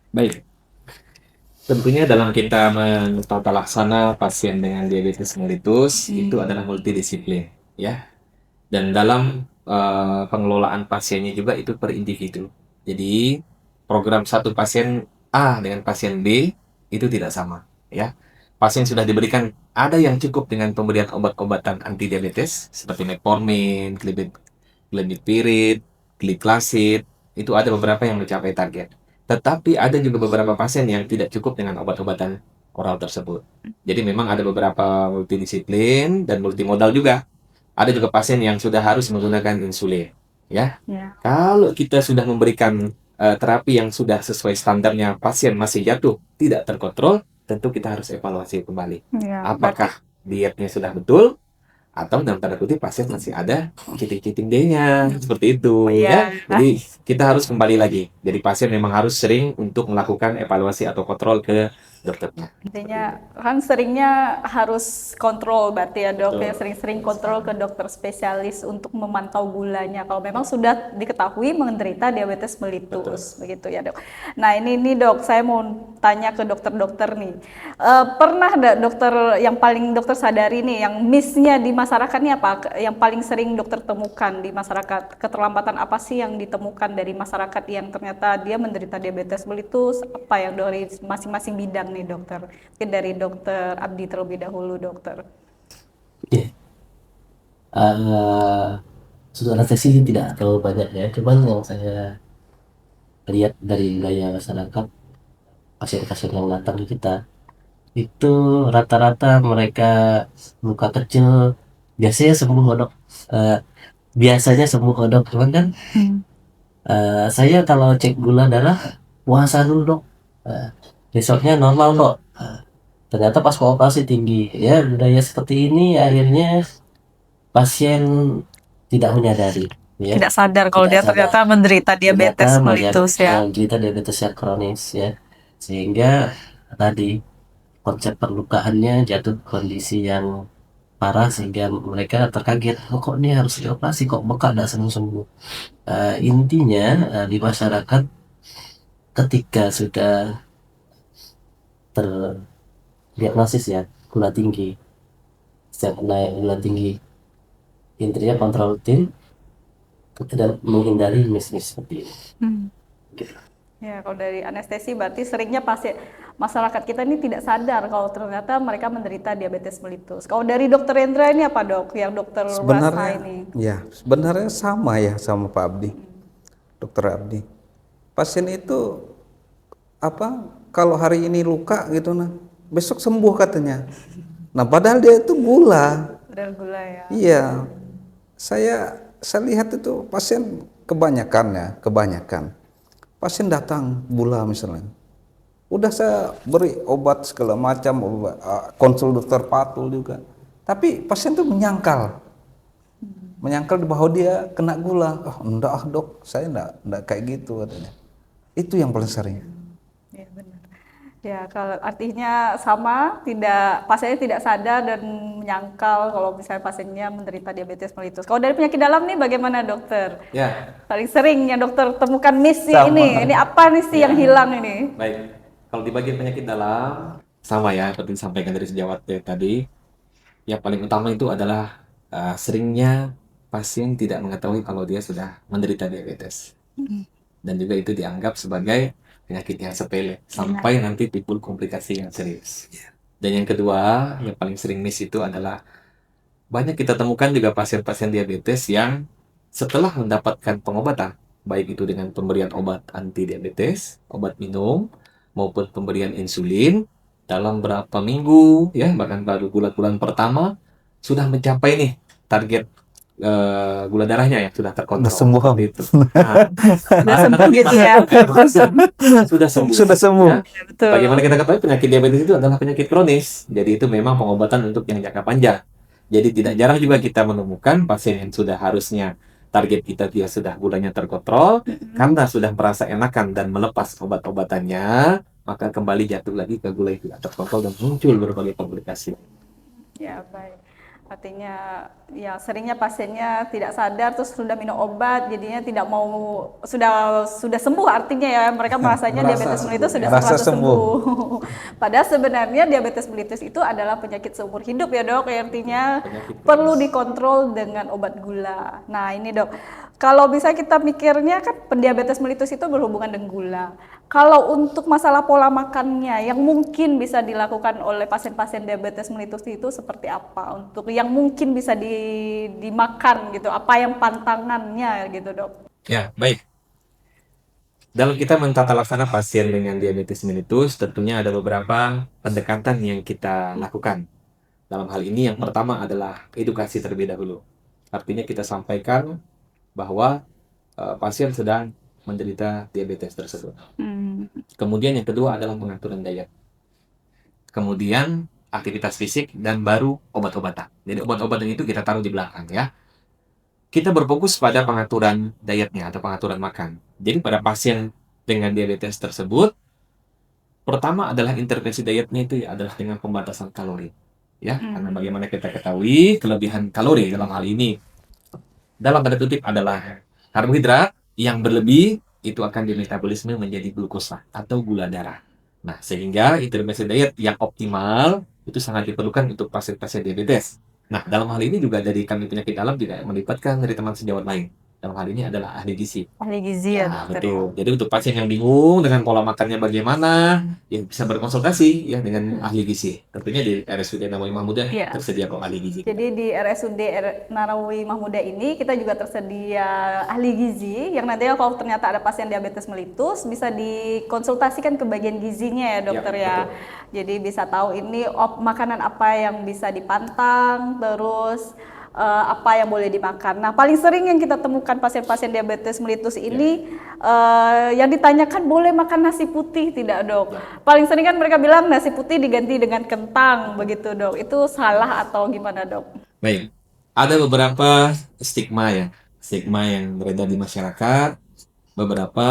baik. Tentunya dalam kita mentata laksana pasien dengan diabetes mellitus itu adalah multidisiplin, ya. Dan dalam pengelolaan pasiennya juga itu per individu. Jadi program satu pasien A dengan pasien B itu tidak sama, ya. pasien sudah diberikan, ada yang cukup dengan pemberian obat-obatan anti diabetes seperti metformin, glimepiride, gliclazid, itu ada beberapa yang mencapai target. Tetapi ada juga beberapa pasien yang tidak cukup dengan obat-obatan oral tersebut. Jadi memang ada beberapa multidisiplin dan multimodal juga. Ada juga pasien yang sudah harus menggunakan insulin, ya. Ya. Kalau kita sudah memberikan terapi yang sudah sesuai standarnya, pasien masih jatuh, tidak terkontrol, tentu kita harus evaluasi kembali. Ya, Apakah dietnya sudah betul, atau dalam tanda kutip pasien masih ada kiting-kiting D-nya, seperti itu, ya. Iya. Jadi kita harus kembali lagi. Jadi pasien memang harus sering untuk melakukan evaluasi atau kontrol ke dokternya. Intinya kan seringnya harus kontrol berarti ya dok, Betul. ya sering-sering kontrol ke dokter spesialis untuk memantau gulanya kalau memang sudah diketahui menderita diabetes mellitus, begitu ya dok. Nah ini dok, saya mau tanya ke dokter-dokter nih, pernah nggak dokter yang paling dokter sadari nih yang miss-nya di masyarakat ini apa, yang paling sering dokter temukan di masyarakat, keterlambatan apa sih yang ditemukan dari masyarakat yang ternyata dia menderita diabetes mellitus, apa yang dari masing-masing bidang nih dokter? Mungkin dari dokter Abdi terlebih dahulu dokter. Ya. Sudah anestesi tidak terlalu banyak ya, cuman yang saya lihat dari gaya masyarakat, pasien-pasien yang datang ke kita itu rata-rata mereka luka kecil biasanya sembuh kok, dok. Biasanya sembuh kok, dok, cuman kan saya kalau cek gula darah puasa dulu, dok. Besoknya normal kok. Ternyata pas mau operasi tinggi. Ya budaya seperti ini akhirnya pasien tidak menyadari, ya. Tidak sadar kalau Tidak dia sadar. ternyata menderita diabetes Ternyata mellitus ya. menderita diabetes yang kronis, ya. Sehingga tadi konsep perlukaannya jatuh ke kondisi yang parah sehingga mereka terkaget, oh, kok ini harus dioperasi, kok bekak tidak sembuh-sembuh. Intinya di masyarakat ketika sudah terdiagnosis ya gula tinggi, setiap naik gula tinggi, intinya kontrol rutin dan menghindari miss-miss seperti ini. Gitu. Ya, kalau dari anestesi berarti seringnya pasien masyarakat kita ini tidak sadar kalau ternyata mereka menderita diabetes mellitus. Kalau dari dokter Hendra ini apa dok, yang dokter rasa Sebenarnya, ini? ya sebenarnya sama ya sama Pak Abdi, Dokter Abdi. Pasien itu apa? Kalau hari ini luka gitu, nah besok sembuh katanya. Nah padahal dia itu gula. Dari gula ya. Iya, saya lihat itu pasien kebanyakan pasien datang gula misalnya. Udah saya beri obat segala macam, konsul dokter Patul juga. Tapi pasien tuh menyangkal bahwa dia kena gula. Oh enggak ah dok, saya enggak kayak gitu katanya. Itu yang paling sering. Ya benar. Ya kalau artinya sama, pasiennya tidak sadar dan menyangkal kalau misalnya pasiennya menderita diabetes mellitus. Kalau dari penyakit dalam nih bagaimana dokter? Ya, Paling sering yang dokter temukan misi Sama. ini apa nih sih yang hilang ini? baik. Kalau di bagian penyakit dalam, sama ya, seperti disampaikan dari sejawat tadi, yang paling utama itu adalah seringnya pasien tidak mengetahui kalau dia sudah menderita diabetes. Dan juga itu dianggap sebagai penyakit yang sepele, sampai nanti timbul komplikasi yang serius. Dan yang kedua, yang paling sering miss itu adalah banyak kita temukan juga pasien-pasien diabetes yang setelah mendapatkan pengobatan, baik itu dengan pemberian obat anti diabetes, obat minum, maupun pemberian insulin, dalam berapa minggu, ya bahkan baru bulan-bulan pertama sudah mencapai nih target gula darahnya yang sudah terkontrol. Udah sembuh. Seperti itu. Nah, Udah sembuh gitu ya. sudah sembuh. Sudah sembuh. Ya. Ya, betul. Bagaimana kita ketahui penyakit diabetes itu adalah penyakit kronis. Jadi itu memang pengobatan untuk yang jangka panjang. Jadi tidak jarang juga kita menemukan pasien yang sudah harusnya target kita dia sudah gulanya terkontrol, karena sudah merasa enakan dan melepas obat-obatannya, maka kembali jatuh lagi ke gula yang tidak terkontrol dan muncul berbagai komplikasi. Ya, baik. Artinya ya seringnya pasiennya tidak sadar terus sudah minum obat jadinya tidak mau sudah sembuh artinya ya mereka merasanya diabetes mellitus sudah Merasa 100% sembuh. Padahal sebenarnya diabetes mellitus itu adalah penyakit seumur hidup ya dok, ya artinya Penyakit perlu dikontrol dengan obat gula. Nah ini dok, Kalau bisa kita mikirnya kan pendiabetes mellitus itu berhubungan dengan gula. Kalau untuk masalah pola makannya yang mungkin bisa dilakukan oleh pasien-pasien diabetes mellitus itu seperti apa? Untuk yang mungkin bisa dimakan gitu, apa yang pantangannya gitu, Dok? Ya, baik. Dalam kita mentata laksana pasien dengan diabetes mellitus, tentunya ada beberapa pendekatan yang kita lakukan. Dalam hal ini yang pertama adalah edukasi terlebih dahulu. Artinya kita sampaikan bahwa pasien sedang menderita diabetes tersebut. Kemudian yang kedua adalah pengaturan diet. Kemudian aktivitas fisik dan baru obat-obatan. Jadi obat-obatan itu kita taruh di belakang ya. Kita berfokus pada pengaturan dietnya atau pengaturan makan. Jadi pada pasien dengan diabetes tersebut, pertama adalah intervensi dietnya itu adalah dengan pembatasan kalori. Ya, karena bagaimana kita ketahui kelebihan kalori dalam hal ini dalam tanda kutip adalah karbohidrat yang berlebih itu akan dimetabolisme menjadi glukosa atau gula darah. Nah, sehingga intervensi diet yang optimal itu sangat diperlukan untuk pasien-pasien diabetes. Nah, dalam hal ini juga dari kami penyakit dalam tidak melibatkan dari teman sejawat lain. Dalam hal ini adalah ahli gizi. Ahli gizi ya, Nah, dokter. betul. Jadi untuk pasien yang bingung dengan pola makannya bagaimana, ya bisa berkonsultasi ya dengan ahli gizi. Tentunya di RSUD Nawawi Mahmudah Iya. tersedia kok ahli gizi. Jadi di RSUD Nawawi Mahmudah ini kita juga tersedia ahli gizi yang nantinya kalau ternyata ada pasien diabetes mellitus bisa dikonsultasikan ke bagian gizinya ya, dokter ya. betul. Jadi bisa tahu ini makanan apa yang bisa dipantang, terus apa yang boleh dimakan. Nah, paling sering yang kita temukan pasien-pasien diabetes mellitus ini yang ditanyakan boleh makan nasi putih tidak, Dok? Paling sering kan mereka bilang nasi putih diganti dengan kentang begitu, Dok. Itu salah atau gimana, Dok? Baik, ada beberapa stigma ya, stigma yang beredar di masyarakat. Beberapa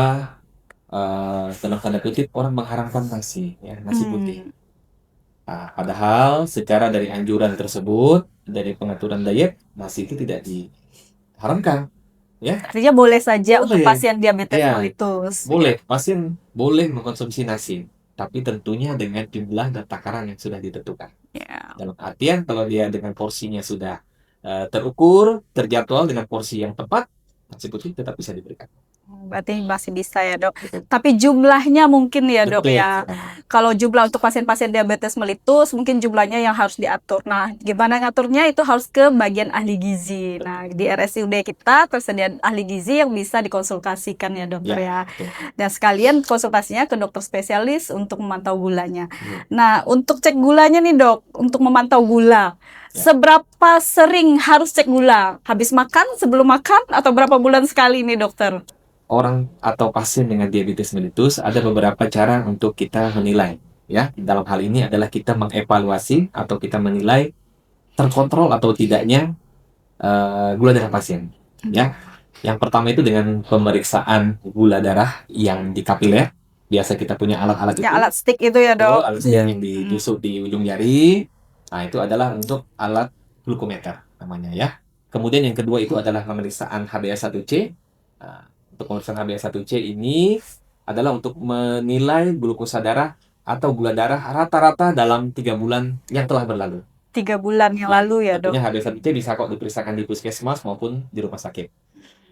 dalam tanda kutip orang mengharamkan nasi, ya, nasi putih. Nah, padahal secara dari anjuran tersebut, dari pengaturan diet, nasi itu tidak diharamkan, ya. Artinya boleh saja untuk Boleh. pasien diabetes Iya. mellitus. Boleh, pasien boleh mengkonsumsi nasi, tapi tentunya dengan jumlah dan takaran yang sudah ditentukan. Ya. Dalam artian kalau dia dengan porsinya sudah terukur, terjadwal dengan porsi yang tepat, nasi putih tetap bisa diberikan. Berarti masih bisa ya, Dok. Tapi jumlahnya mungkin ya, Dok Betul. ya. Kalau jumlah untuk pasien-pasien diabetes mellitus mungkin jumlahnya yang harus diatur. Nah, gimana ngaturnya itu harus ke bagian ahli gizi. Nah, di RSUD kita tersedia ahli gizi yang bisa dikonsultasikan ya, dokter ya. betul. Dan sekalian konsultasinya ke dokter spesialis untuk memantau gulanya. Nah, untuk cek gulanya nih, Dok, untuk memantau gula. Seberapa sering harus cek gula? Habis makan, sebelum makan, atau berapa bulan sekali nih, dokter? Orang atau pasien dengan diabetes mellitus ada beberapa cara untuk kita menilai, ya. Dalam hal ini adalah kita mengevaluasi atau kita menilai terkontrol atau tidaknya gula darah pasien, ya. Yang pertama itu dengan pemeriksaan gula darah yang di kapiler. Biasa kita punya alat-alat itu. Ya, alat stick itu ya, Dok. Alat stick Iya. yang ditusuk di ujung jari. Nah, itu adalah untuk alat glukometer namanya, ya. Kemudian yang kedua itu adalah pemeriksaan HbA1c. Nah, untuk pemeriksaan HbA1c ini adalah untuk menilai glukosa darah atau gula darah rata-rata dalam 3 bulan yang telah berlalu. 3 bulan yang lalu ya, Dok. Tentunya HbA1c bisa kok diperiksakan di puskesmas maupun di rumah sakit.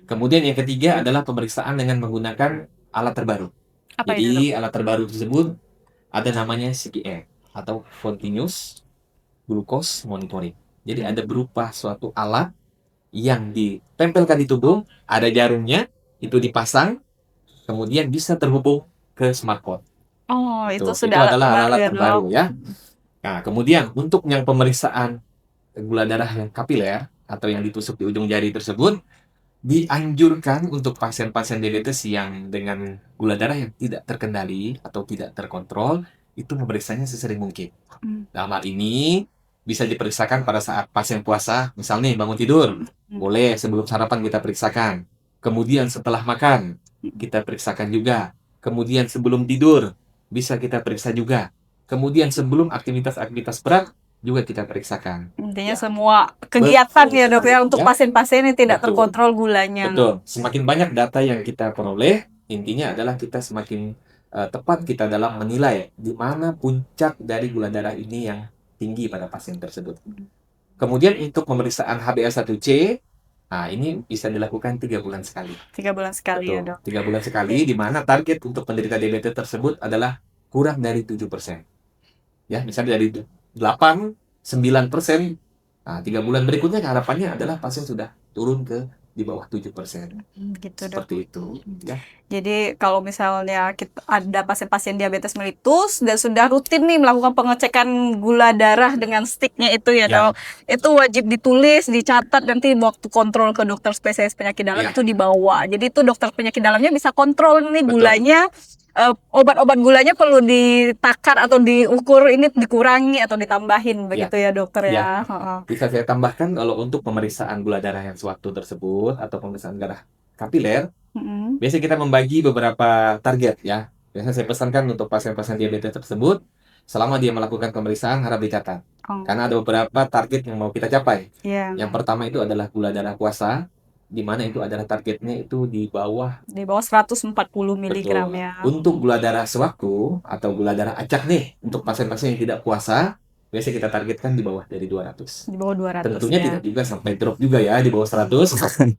Kemudian yang ketiga adalah pemeriksaan dengan menggunakan alat terbaru. Apa itu, Dok? Jadi alat terbaru tersebut ada namanya CGM atau Continuous Glucose Monitoring. Jadi ada berupa suatu alat yang ditempelkan di tubuh, ada jarumnya, itu dipasang, kemudian bisa terhubung ke smartphone. Oh, itu Tuh, sudah itu adalah alat ya, terbaru Dok. ya. Nah, kemudian untuk yang pemeriksaan gula darah yang kapiler atau yang ditusuk di ujung jari tersebut, dianjurkan untuk pasien-pasien diabetes yang dengan gula darah yang tidak terkendali atau tidak terkontrol, itu memeriksanya sesering mungkin. Dalam hal ini, bisa diperiksakan pada saat pasien puasa, misalnya bangun tidur, boleh sebelum sarapan kita periksakan. Kemudian setelah makan, kita periksakan juga. Kemudian sebelum tidur, bisa kita periksa juga. Kemudian sebelum aktivitas-aktivitas berat, juga kita periksakan. Intinya Ya. semua kegiatan Betul ya, Dok ya, sekali, untuk ya. pasien-pasien yang tidak Betul. terkontrol gulanya. Betul. Semakin banyak data yang kita peroleh, intinya adalah kita semakin tepat kita dalam menilai di mana puncak dari gula darah ini yang tinggi pada pasien tersebut. Kemudian untuk pemeriksaan HbA1c, Nah, ini bisa dilakukan 3 bulan sekali. 3 bulan sekali ya Betul, dok. 3 bulan sekali, di mana target untuk penderita diabetes tersebut adalah kurang dari 7%. Ya, misalnya dari 8, 9%. Nah, 3 bulan berikutnya harapannya adalah pasien sudah turun ke di bawah 7%. Gitu dok. Seperti itu, ya. Jadi kalau misalnya kita ada pasien-pasien diabetes mellitus dan sudah rutin nih melakukan pengecekan gula darah dengan sticknya itu ya Ya. dok, itu wajib ditulis, dicatat, nanti waktu kontrol ke dokter spesialis penyakit dalam Ya. itu dibawa. Jadi itu dokter penyakit dalamnya bisa kontrol nih Betul. gulanya, obat-obat gulanya perlu ditakar atau diukur, ini dikurangi atau ditambahin begitu ya dokter Ya. ya. Heeh. Bisa saya tambahkan kalau untuk pemeriksaan gula darah yang sewaktu tersebut atau pemeriksaan darah kapiler, Mm-mm. biasanya kita membagi beberapa target ya. Biasanya saya pesankan untuk pasien-pasien diabetes tersebut, selama dia melakukan pemeriksaan harap dicatat. Oh, Karena ada beberapa target yang mau kita capai. iya. Yang pertama itu adalah gula darah puasa, di mana itu adalah targetnya itu di bawah. Di bawah 140 miligram Betul. ya. Untuk gula darah sewaktu atau gula darah acak nih, untuk pasien-pasien yang tidak puasa, biasanya kita targetkan di bawah dari 200. Di bawah 200 Tentunya ya. tidak juga sampai drop juga ya di bawah 100.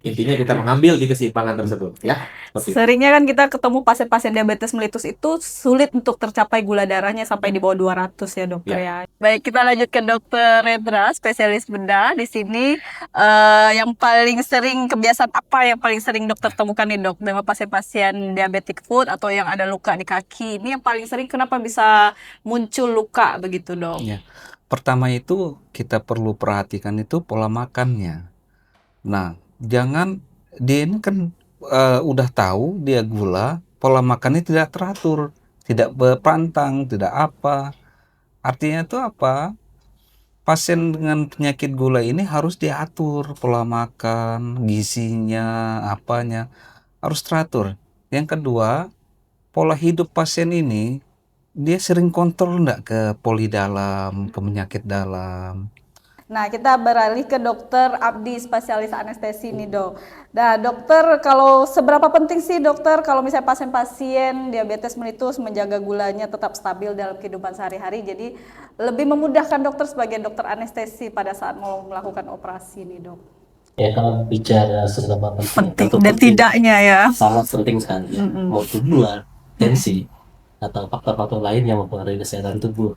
Intinya kita mengambil di keseimbangan tersebut ya. Seperti itu. Seringnya kan kita ketemu pasien-pasien diabetes mellitus itu sulit untuk tercapai gula darahnya sampai di bawah 200 ya dokter ya. Baik, kita lanjutkan dokter Redra, spesialis bedah di sini. Yang paling sering, kebiasaan apa yang paling sering dokter temukan nih dok dengan pasien-pasien diabetic foot atau yang ada luka di kaki? Ini yang paling sering kenapa bisa muncul luka begitu dok? Ya. Pertama itu kita perlu perhatikan itu pola makannya. Nah, jangan dia ini kan udah tahu dia gula, pola makannya tidak teratur, tidak berpantang, tidak apa. Artinya itu apa? Pasien dengan penyakit gula ini harus diatur pola makan, gizinya, apanya harus teratur. Yang kedua, pola hidup pasien ini dia sering kontrol enggak ke poli dalam, ke penyakit dalam. Nah, kita beralih ke dokter Abdi, spesialis anestesi nih dok. Nah dokter, kalau seberapa penting sih dokter kalau misalnya pasien-pasien diabetes mellitus menjaga gulanya tetap stabil dalam kehidupan sehari-hari, jadi lebih memudahkan dokter sebagai dokter anestesi pada saat mau melakukan operasi nih dok. Ya kalau bicara seberapa penting, Penting tentu dan penting. tidaknya ya. Sangat penting sekali ya. Mau itu gula, tensi, atau faktor-faktor lain yang mempengaruhi kesehatan tubuh.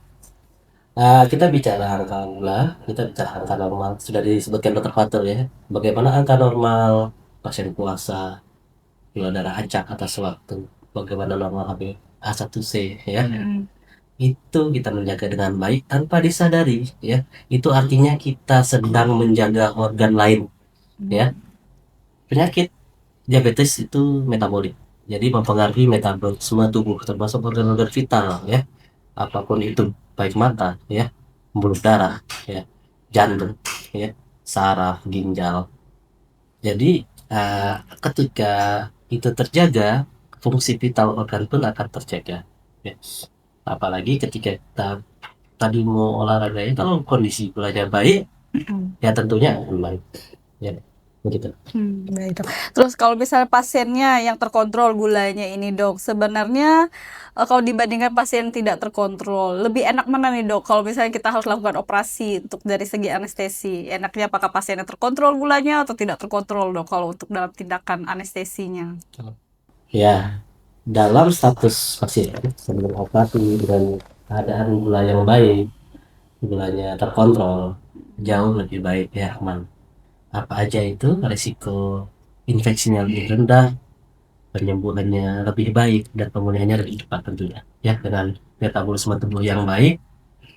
Kita bicara angka gula, kita bicara angka normal. Sudah disebutkan dokter Fatul ya. Bagaimana angka normal pasien puasa, gula darah acak atas waktu, bagaimana normal HbA1c ya. Itu kita menjaga dengan baik tanpa disadari ya. Itu artinya kita sedang menjaga organ lain ya. Penyakit diabetes itu metabolik. Jadi mempengaruhi metabolisme tubuh termasuk organ-organ vital ya. Apapun itu, baik mata ya, pembuluh darah ya, jantung ya, saraf, ginjal. Jadi ketika itu terjaga, fungsi vital organ pun akan terjaga ya. Apalagi ketika kita tadi mau olahraga ya, kalau kondisi gulanya baik ya tentunya akan baik ya, begitu. Baik dok. Terus kalau misalnya pasiennya yang terkontrol gulanya ini dok, sebenarnya kalau dibandingkan pasien tidak terkontrol, lebih enak mana nih dok? Kalau misalnya kita harus lakukan operasi untuk dari segi anestesi, enaknya apakah pasien yang terkontrol gulanya atau tidak terkontrol dok? Kalau untuk dalam tindakan anestesinya? Ya, dalam status pasien sebelum operasi dengan keadaan gula yang baik, gulanya terkontrol, jauh lebih baik ya, aman. Apa aja itu resiko infeksinya lebih rendah, penyembuhannya lebih baik, dan pemulihannya lebih cepat tentunya ya, dengan metabolisme tubuh yang baik,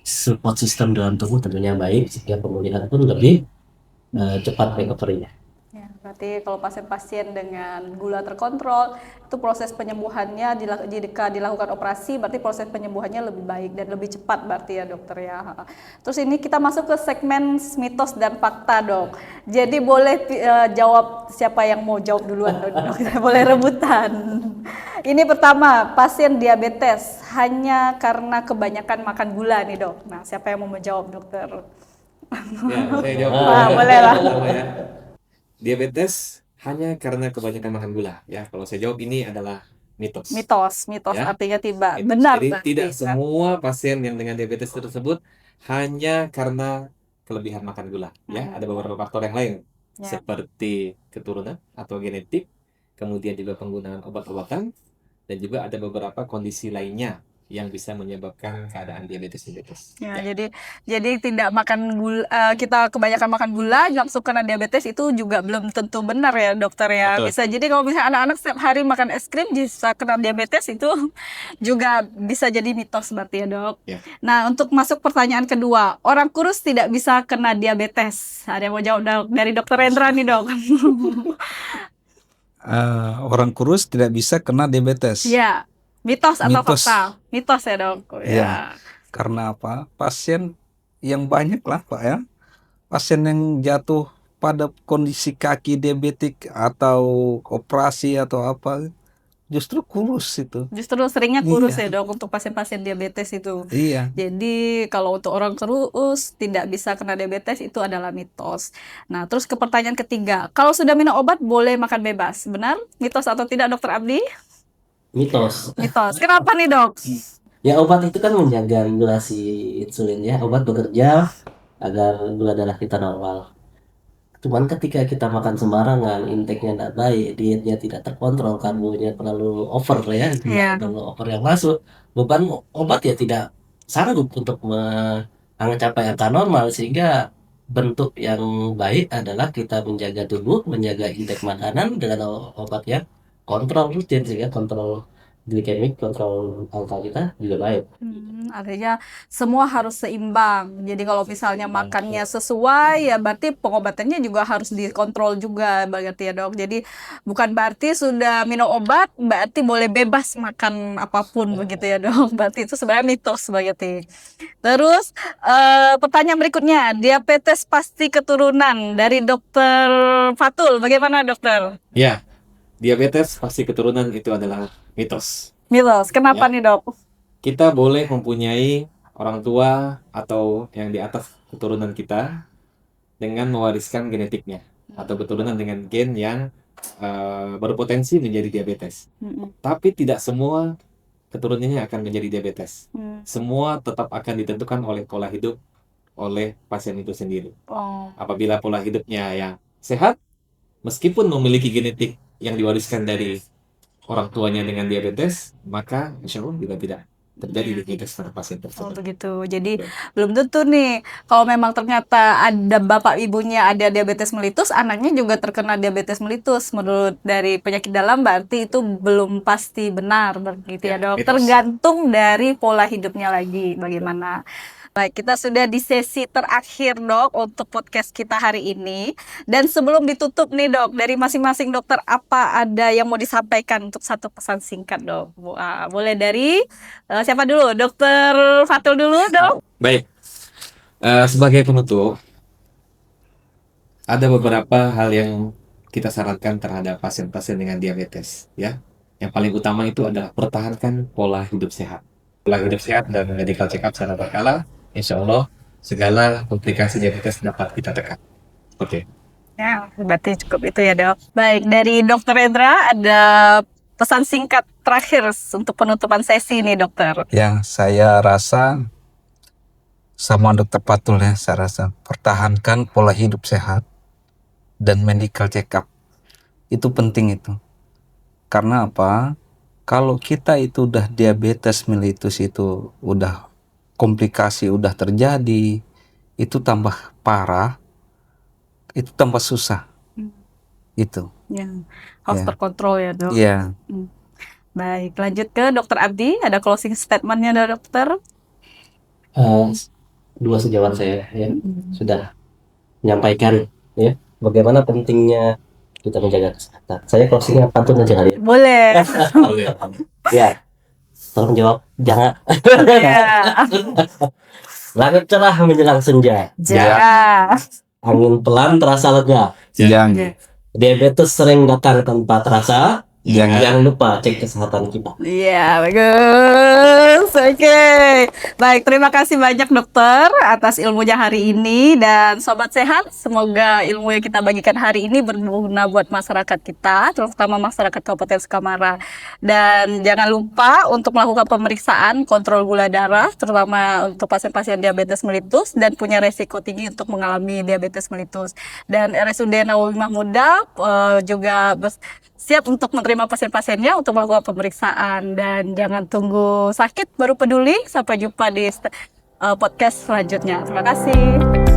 support system dalam tubuh tentunya baik, sehingga pemulihan pun lebih cepat recovery-nya. Ya, berarti kalau pasien-pasien dengan gula terkontrol, itu proses penyembuhannya jika dilakukan operasi, berarti proses penyembuhannya lebih baik dan lebih cepat berarti ya dokter ya. Terus ini kita masuk ke segmen mitos dan fakta dok. Jadi boleh jawab siapa yang mau jawab duluan dok. Boleh rebutan. Ini pertama, pasien diabetes hanya karena kebanyakan makan gula nih dok. Nah siapa yang mau menjawab dokter? Ya, saya jawab. Boleh lah. Ya. Diabetes hanya karena kebanyakan makan gula ya. Kalau saya jawab ini adalah mitos. Mitos Ya. artinya tidak Mitos. benar. Jadi berarti, tidak kan? semua pasien yang dengan diabetes tersebut hanya karena kelebihan makan gula ya. Ada beberapa faktor yang lain Ya. seperti keturunan atau genetik, kemudian juga penggunaan obat-obatan, dan juga ada beberapa kondisi lainnya yang bisa menyebabkan keadaan diabetes. Ya, jadi tidak makan gula, kita kebanyakan makan gula langsung kena diabetes itu juga belum tentu benar ya dokter ya. Betul. Bisa jadi kalau misalnya anak-anak setiap hari makan es krim bisa kena diabetes itu juga bisa jadi mitos berarti ya dok. Ya. Nah untuk masuk pertanyaan kedua, orang kurus tidak bisa kena diabetes. Ada yang mau jawab dok? Dari dokter Rendra nih dok. Orang kurus tidak bisa kena diabetes. Ya, mitos atau Mitos. fakta? Mitos ya dok. Ya. Karena apa? Pasien yang banyak lah Pak ya. Pasien yang jatuh pada kondisi kaki diabetik atau operasi atau apa, justru kurus itu. Justru seringnya kurus Iya. ya dok untuk pasien-pasien diabetes itu. Iya. Jadi kalau untuk orang kurus tidak bisa kena diabetes itu adalah mitos. Nah terus ke pertanyaan ketiga, kalau sudah minum obat boleh makan bebas, benar? Mitos atau tidak dokter Abdi? Mitos. Mitos. Kenapa nih dok? Ya obat itu kan menjaga regulasi insulin ya. Obat bekerja agar gula darah kita normal. Cuman ketika kita makan sembarangan, intake-nya tidak baik, dietnya tidak terkontrol, karbonya terlalu over ya, Iya. terlalu over yang masuk, beban obat ya tidak sanggup untuk mencapai angka normal, sehingga bentuk yang baik adalah kita menjaga tubuh, menjaga indeks makanan dengan obat yang kontrol rutin, sehingga kontrol glikemik, kontrol angka kita juga baik. Artinya semua harus seimbang. Jadi kalau misalnya makannya sesuai ya berarti pengobatannya juga harus dikontrol juga berarti ya dok. Jadi bukan berarti sudah minum obat berarti boleh bebas makan apapun begitu ya dok. Berarti itu sebenarnya mitos begitu. Terus pertanyaan berikutnya, diabetes pasti keturunan dari dokter Fatul. Bagaimana dokter? Ya, diabetes pasti keturunan itu adalah mitos. Mitos. Kenapa Ya. nih dok? Kita boleh mempunyai orang tua atau yang di atas keturunan kita dengan mewariskan genetiknya atau keturunan dengan gen yang berpotensi menjadi diabetes. Tapi tidak semua keturunannya akan menjadi diabetes. Semua tetap akan ditentukan oleh pola hidup oleh pasien itu sendiri. Oh. Apabila pola hidupnya yang sehat, meskipun memiliki genetik yang diwariskan dari orang tuanya dengan diabetes, maka insya Allah juga tidak terjadi diabetes pada pasien Oh tersebut. begitu. Jadi belum tentu nih kalau memang ternyata ada bapak ibunya ada diabetes melitus, anaknya juga terkena diabetes melitus. Menurut dari penyakit dalam berarti itu belum pasti benar begitu ya, Ya, dok. mitos. Tergantung dari pola hidupnya lagi bagaimana. Baik, kita sudah di sesi terakhir dok untuk podcast kita hari ini. Dan sebelum ditutup nih dok, dari masing-masing dokter apa ada yang mau disampaikan untuk satu pesan singkat dok? Boleh dari siapa dulu? Dokter Fatul dulu dok. Baik, sebagai penutup, ada beberapa hal yang kita sarankan terhadap pasien-pasien dengan diabetes, ya. Yang paling utama itu adalah pertahankan pola hidup sehat. Pola hidup sehat dan medical check up secara berkala, insya Allah segala komplikasi diabetes dapat kita tekan. Oke. Ya, berarti cukup itu ya dok. Baik, dari dokter Rendra ada pesan singkat terakhir untuk penutupan sesi nih dokter. Yang saya rasa sama dokter Patul ya, saya rasa pertahankan pola hidup sehat dan medical check up. Itu penting itu. Karena apa? Kalau kita itu udah diabetes mellitus itu udah komplikasi udah terjadi, itu tambah parah, itu tambah susah. Itu. Ya, harus Ya. terkontrol ya dok. Iya. Baik, lanjut ke dokter Abdi. Ada closing statementnya dari dokter. Dua sejawat saya ya sudah menyampaikan ya bagaimana pentingnya kita menjaga kesehatan. Saya closingnya pantun aja kali ya. Boleh. Ya, tolong jawab. Jangan. Ya. Langit cerah menjelang senja, Jaga. angin pelan terasa lega, Jangan. diabetes sering datang tanpa terasa, Jangan lupa cek kesehatan kita. Iya, bagus. Oke. Baik, terima kasih banyak dokter atas ilmunya hari ini dan sobat sehat, semoga ilmu yang kita bagikan hari ini berguna buat masyarakat kita, terutama masyarakat Kabupaten Sukamara. Dan jangan lupa untuk melakukan pemeriksaan kontrol gula darah, terutama untuk pasien-pasien diabetes mellitus dan punya resiko tinggi untuk mengalami diabetes mellitus. Dan RSUD Nawawi Mahmuda juga siap untuk menerima pasien-pasiennya untuk melakukan pemeriksaan dan jangan tunggu sakit baru peduli. Sampai jumpa di podcast selanjutnya. Terima kasih.